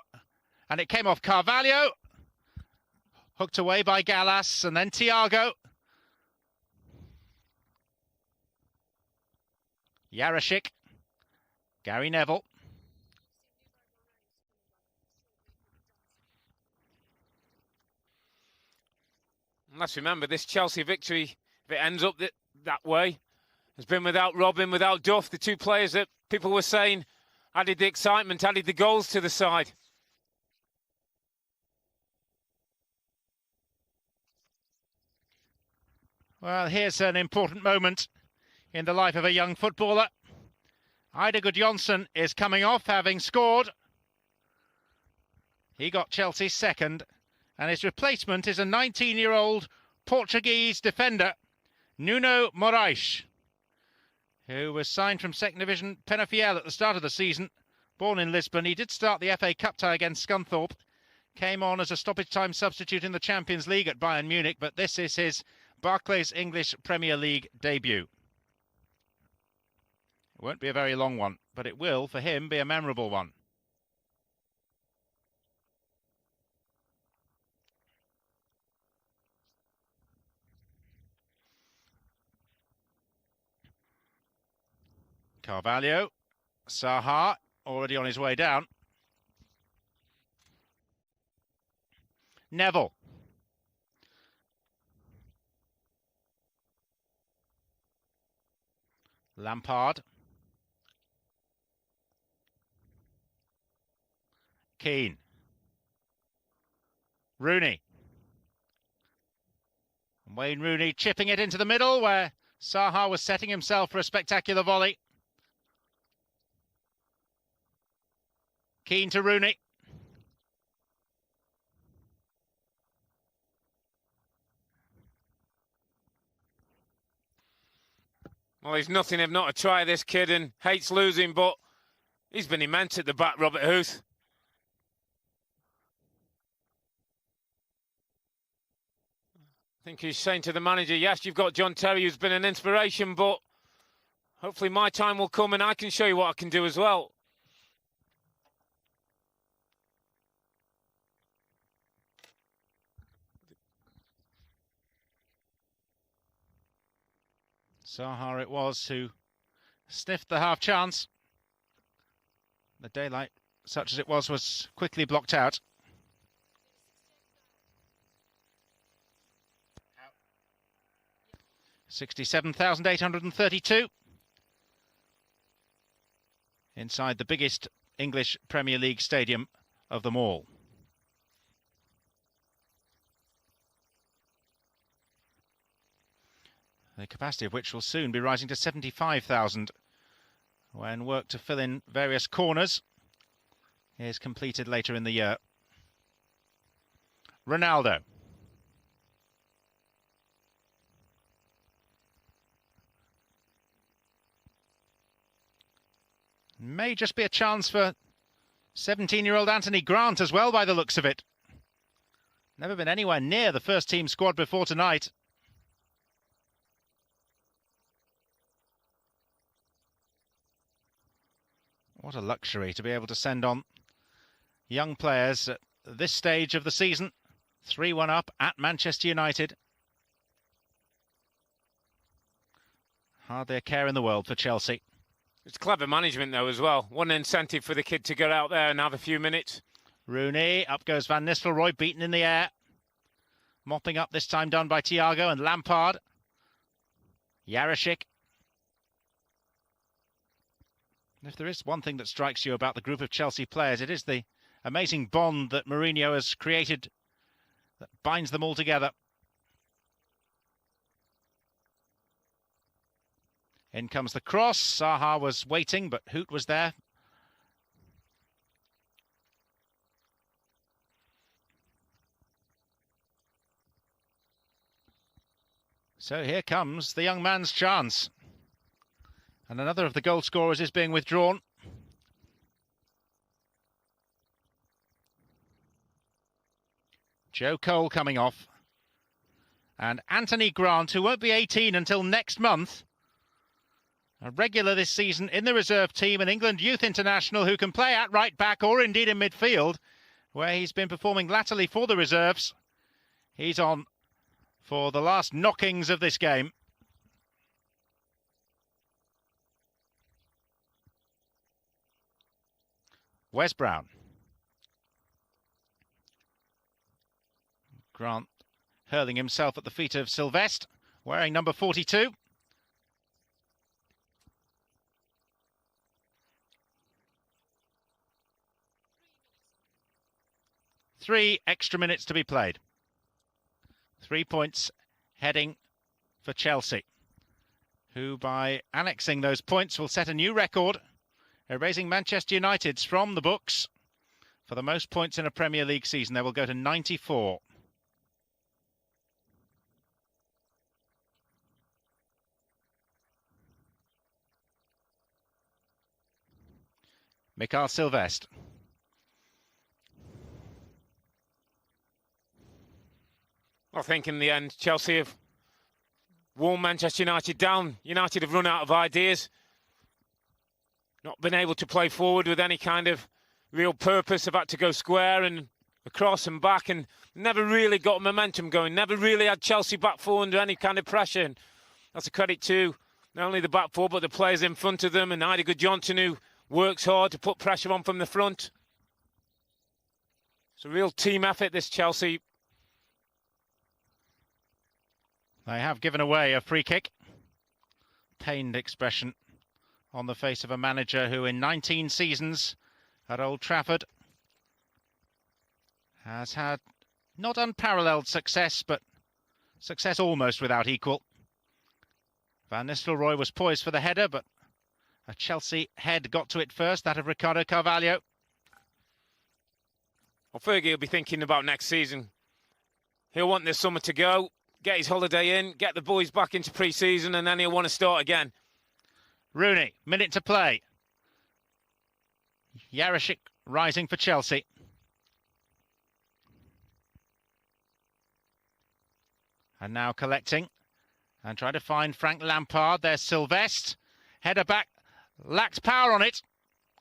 and it came off Carvalho. Hooked away by Gallas, and then Thiago. Yarashik. Gary Neville. Let's remember, this Chelsea victory, if it ends up that way, has been without Robin, without Duff, the two players that people were saying added the excitement, added the goals to the side. Well, here's an important moment in the life of a young footballer. Eidur Gudjohnsen is coming off, having scored. He got Chelsea's second, and his replacement is a 19-year-old Portuguese defender, Nuno Moraes, who was signed from Second Division Penafiel at the start of the season. Born in Lisbon, he did start the FA Cup tie against Scunthorpe. Came on as a stoppage-time substitute in the Champions League at Bayern Munich, but this is his Barclays English Premier League debut. It won't be a very long one, but it will, for him, be a memorable one. Carvalho, Zaha, already on his way down. Neville. Lampard. Keane. Rooney. Wayne Rooney chipping it into the middle where Zaha was setting himself for a spectacular volley. Keane to Rooney. Well, he's nothing if not a try, this kid, and hates losing, but he's been immense at the back, Robert Huth. I think he's saying to the manager, yes, you've got John Terry, who's been an inspiration, but hopefully my time will come and I can show you what I can do as well. Zaha it was who sniffed the half chance. The daylight, such as it was quickly blocked out. $67,832 inside the biggest English Premier League stadium of them all. The capacity of which will soon be rising to 75,000 when work to fill in various corners is completed later in the year. Ronaldo. May just be a chance for 17-year-old Anthony Grant as well, by the looks of it. Never been anywhere near the first team squad before tonight. What a luxury to be able to send on young players at this stage of the season. 3-1 up at Manchester United. Hardly a care in the world for Chelsea. It's clever management, though, as well. One incentive for the kid to get out there and have a few minutes. Rooney, up goes Van Nistelrooij, beaten in the air. Mopping up, this time done by Thiago and Lampard. Yarashik. If there is one thing that strikes you about the group of Chelsea players, it is the amazing bond that Mourinho has created that binds them all together. In comes the cross. Zaha was waiting, but Hoot was there. So here comes the young man's chance. And another of the goal scorers is being withdrawn. Joe Cole coming off. And Anthony Grant, who won't be 18 until next month. A regular this season in the reserve team, an England youth international who can play at right back or indeed in midfield, where he's been performing latterly for the reserves. He's on for the last knockings of this game. Wes Brown. Grant hurling himself at the feet of Sylvestre, wearing number 42. Three extra minutes to be played. 3 points heading for Chelsea, who by annexing those points will set a new record, erasing Manchester United's from the books for the most points in a Premier League season. They will go to 94. Mikael Sylvestre. I think in the end, Chelsea have worn Manchester United down. United have run out of ideas. Not been able to play forward with any kind of real purpose. They've had to go square and across and back and never really got momentum going. Never really had Chelsea back four under any kind of pressure. And that's a credit to not only the back four, but the players in front of them. And Eidur Gudjohnsen, who works hard to put pressure on from the front. It's a real team effort, this Chelsea. They have given away a free kick. Pained expression on the face of a manager who in 19 seasons at Old Trafford has had not unparalleled success, but success almost without equal. Van Nistelrooij was poised for the header, but a Chelsea head got to it first, that of Ricardo Carvalho. Well, Fergie will be thinking about next season. He'll want this summer to go, get his holiday in, get the boys back into pre-season, and then he'll want to start again. Rooney, minute to play. Yarishik rising for Chelsea. And now collecting and trying to find Frank Lampard. There's Sylvestre. Header back, lacked power on it.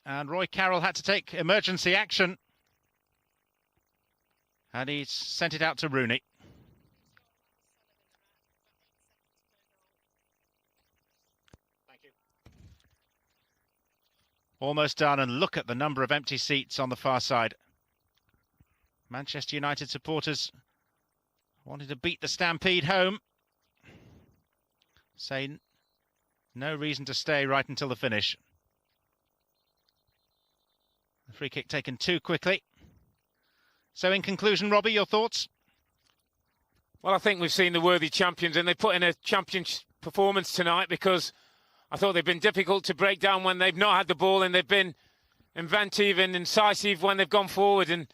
And Roy Carroll had to take emergency action. And he's sent it out to Rooney. Almost done, and look at the number of empty seats on the far side. Manchester United supporters wanting to beat the Stampede home. Say no reason to stay right until the finish. The free kick taken too quickly. So in conclusion, Robbie, your thoughts? Well, I think we've seen the worthy champions, and they put in a champion performance tonight because I thought they've been difficult to break down when they've not had the ball, and they've been inventive and incisive when they've gone forward. And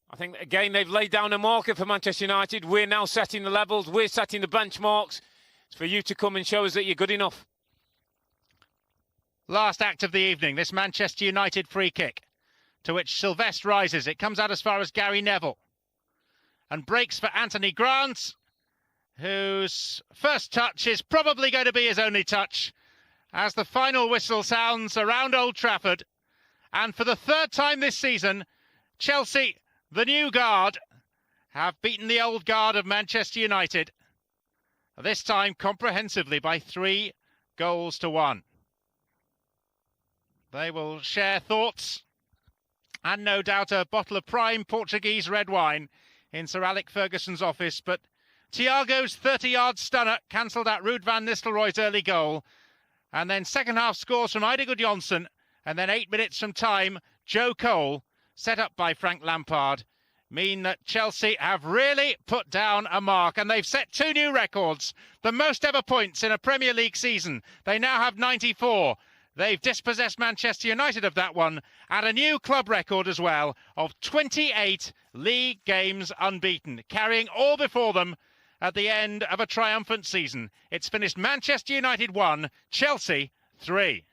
I think, again, they've laid down a marker for Manchester United. We're now setting the levels. We're setting the benchmarks. It's for you to come and show us that you're good enough. Last act of the evening, this Manchester United free kick, to which Sylvestre rises. It comes out as far as Gary Neville and breaks for Anthony Grant, whose first touch is probably going to be his only touch as the final whistle sounds around Old Trafford. And for the third time this season, Chelsea, the new guard, have beaten the old guard of Manchester United. This time comprehensively by 3-1. They will share thoughts and no doubt a bottle of prime Portuguese red wine in Sir Alex Ferguson's office, but Thiago's 30-yard stunner cancelled out Ruud Van Nistelrooij's early goal. And then second half scores from Eidur Gudjohnsen. And then 8 minutes from time, Joe Cole, set up by Frank Lampard, mean that Chelsea have really put down a mark. And they've set 2 new records. The most ever points in a Premier League season. They now have 94. They've dispossessed Manchester United of that one, and a new club record as well of 28 league games unbeaten, carrying all before them at the end of a triumphant season. It's finished Manchester United 1, Chelsea 3.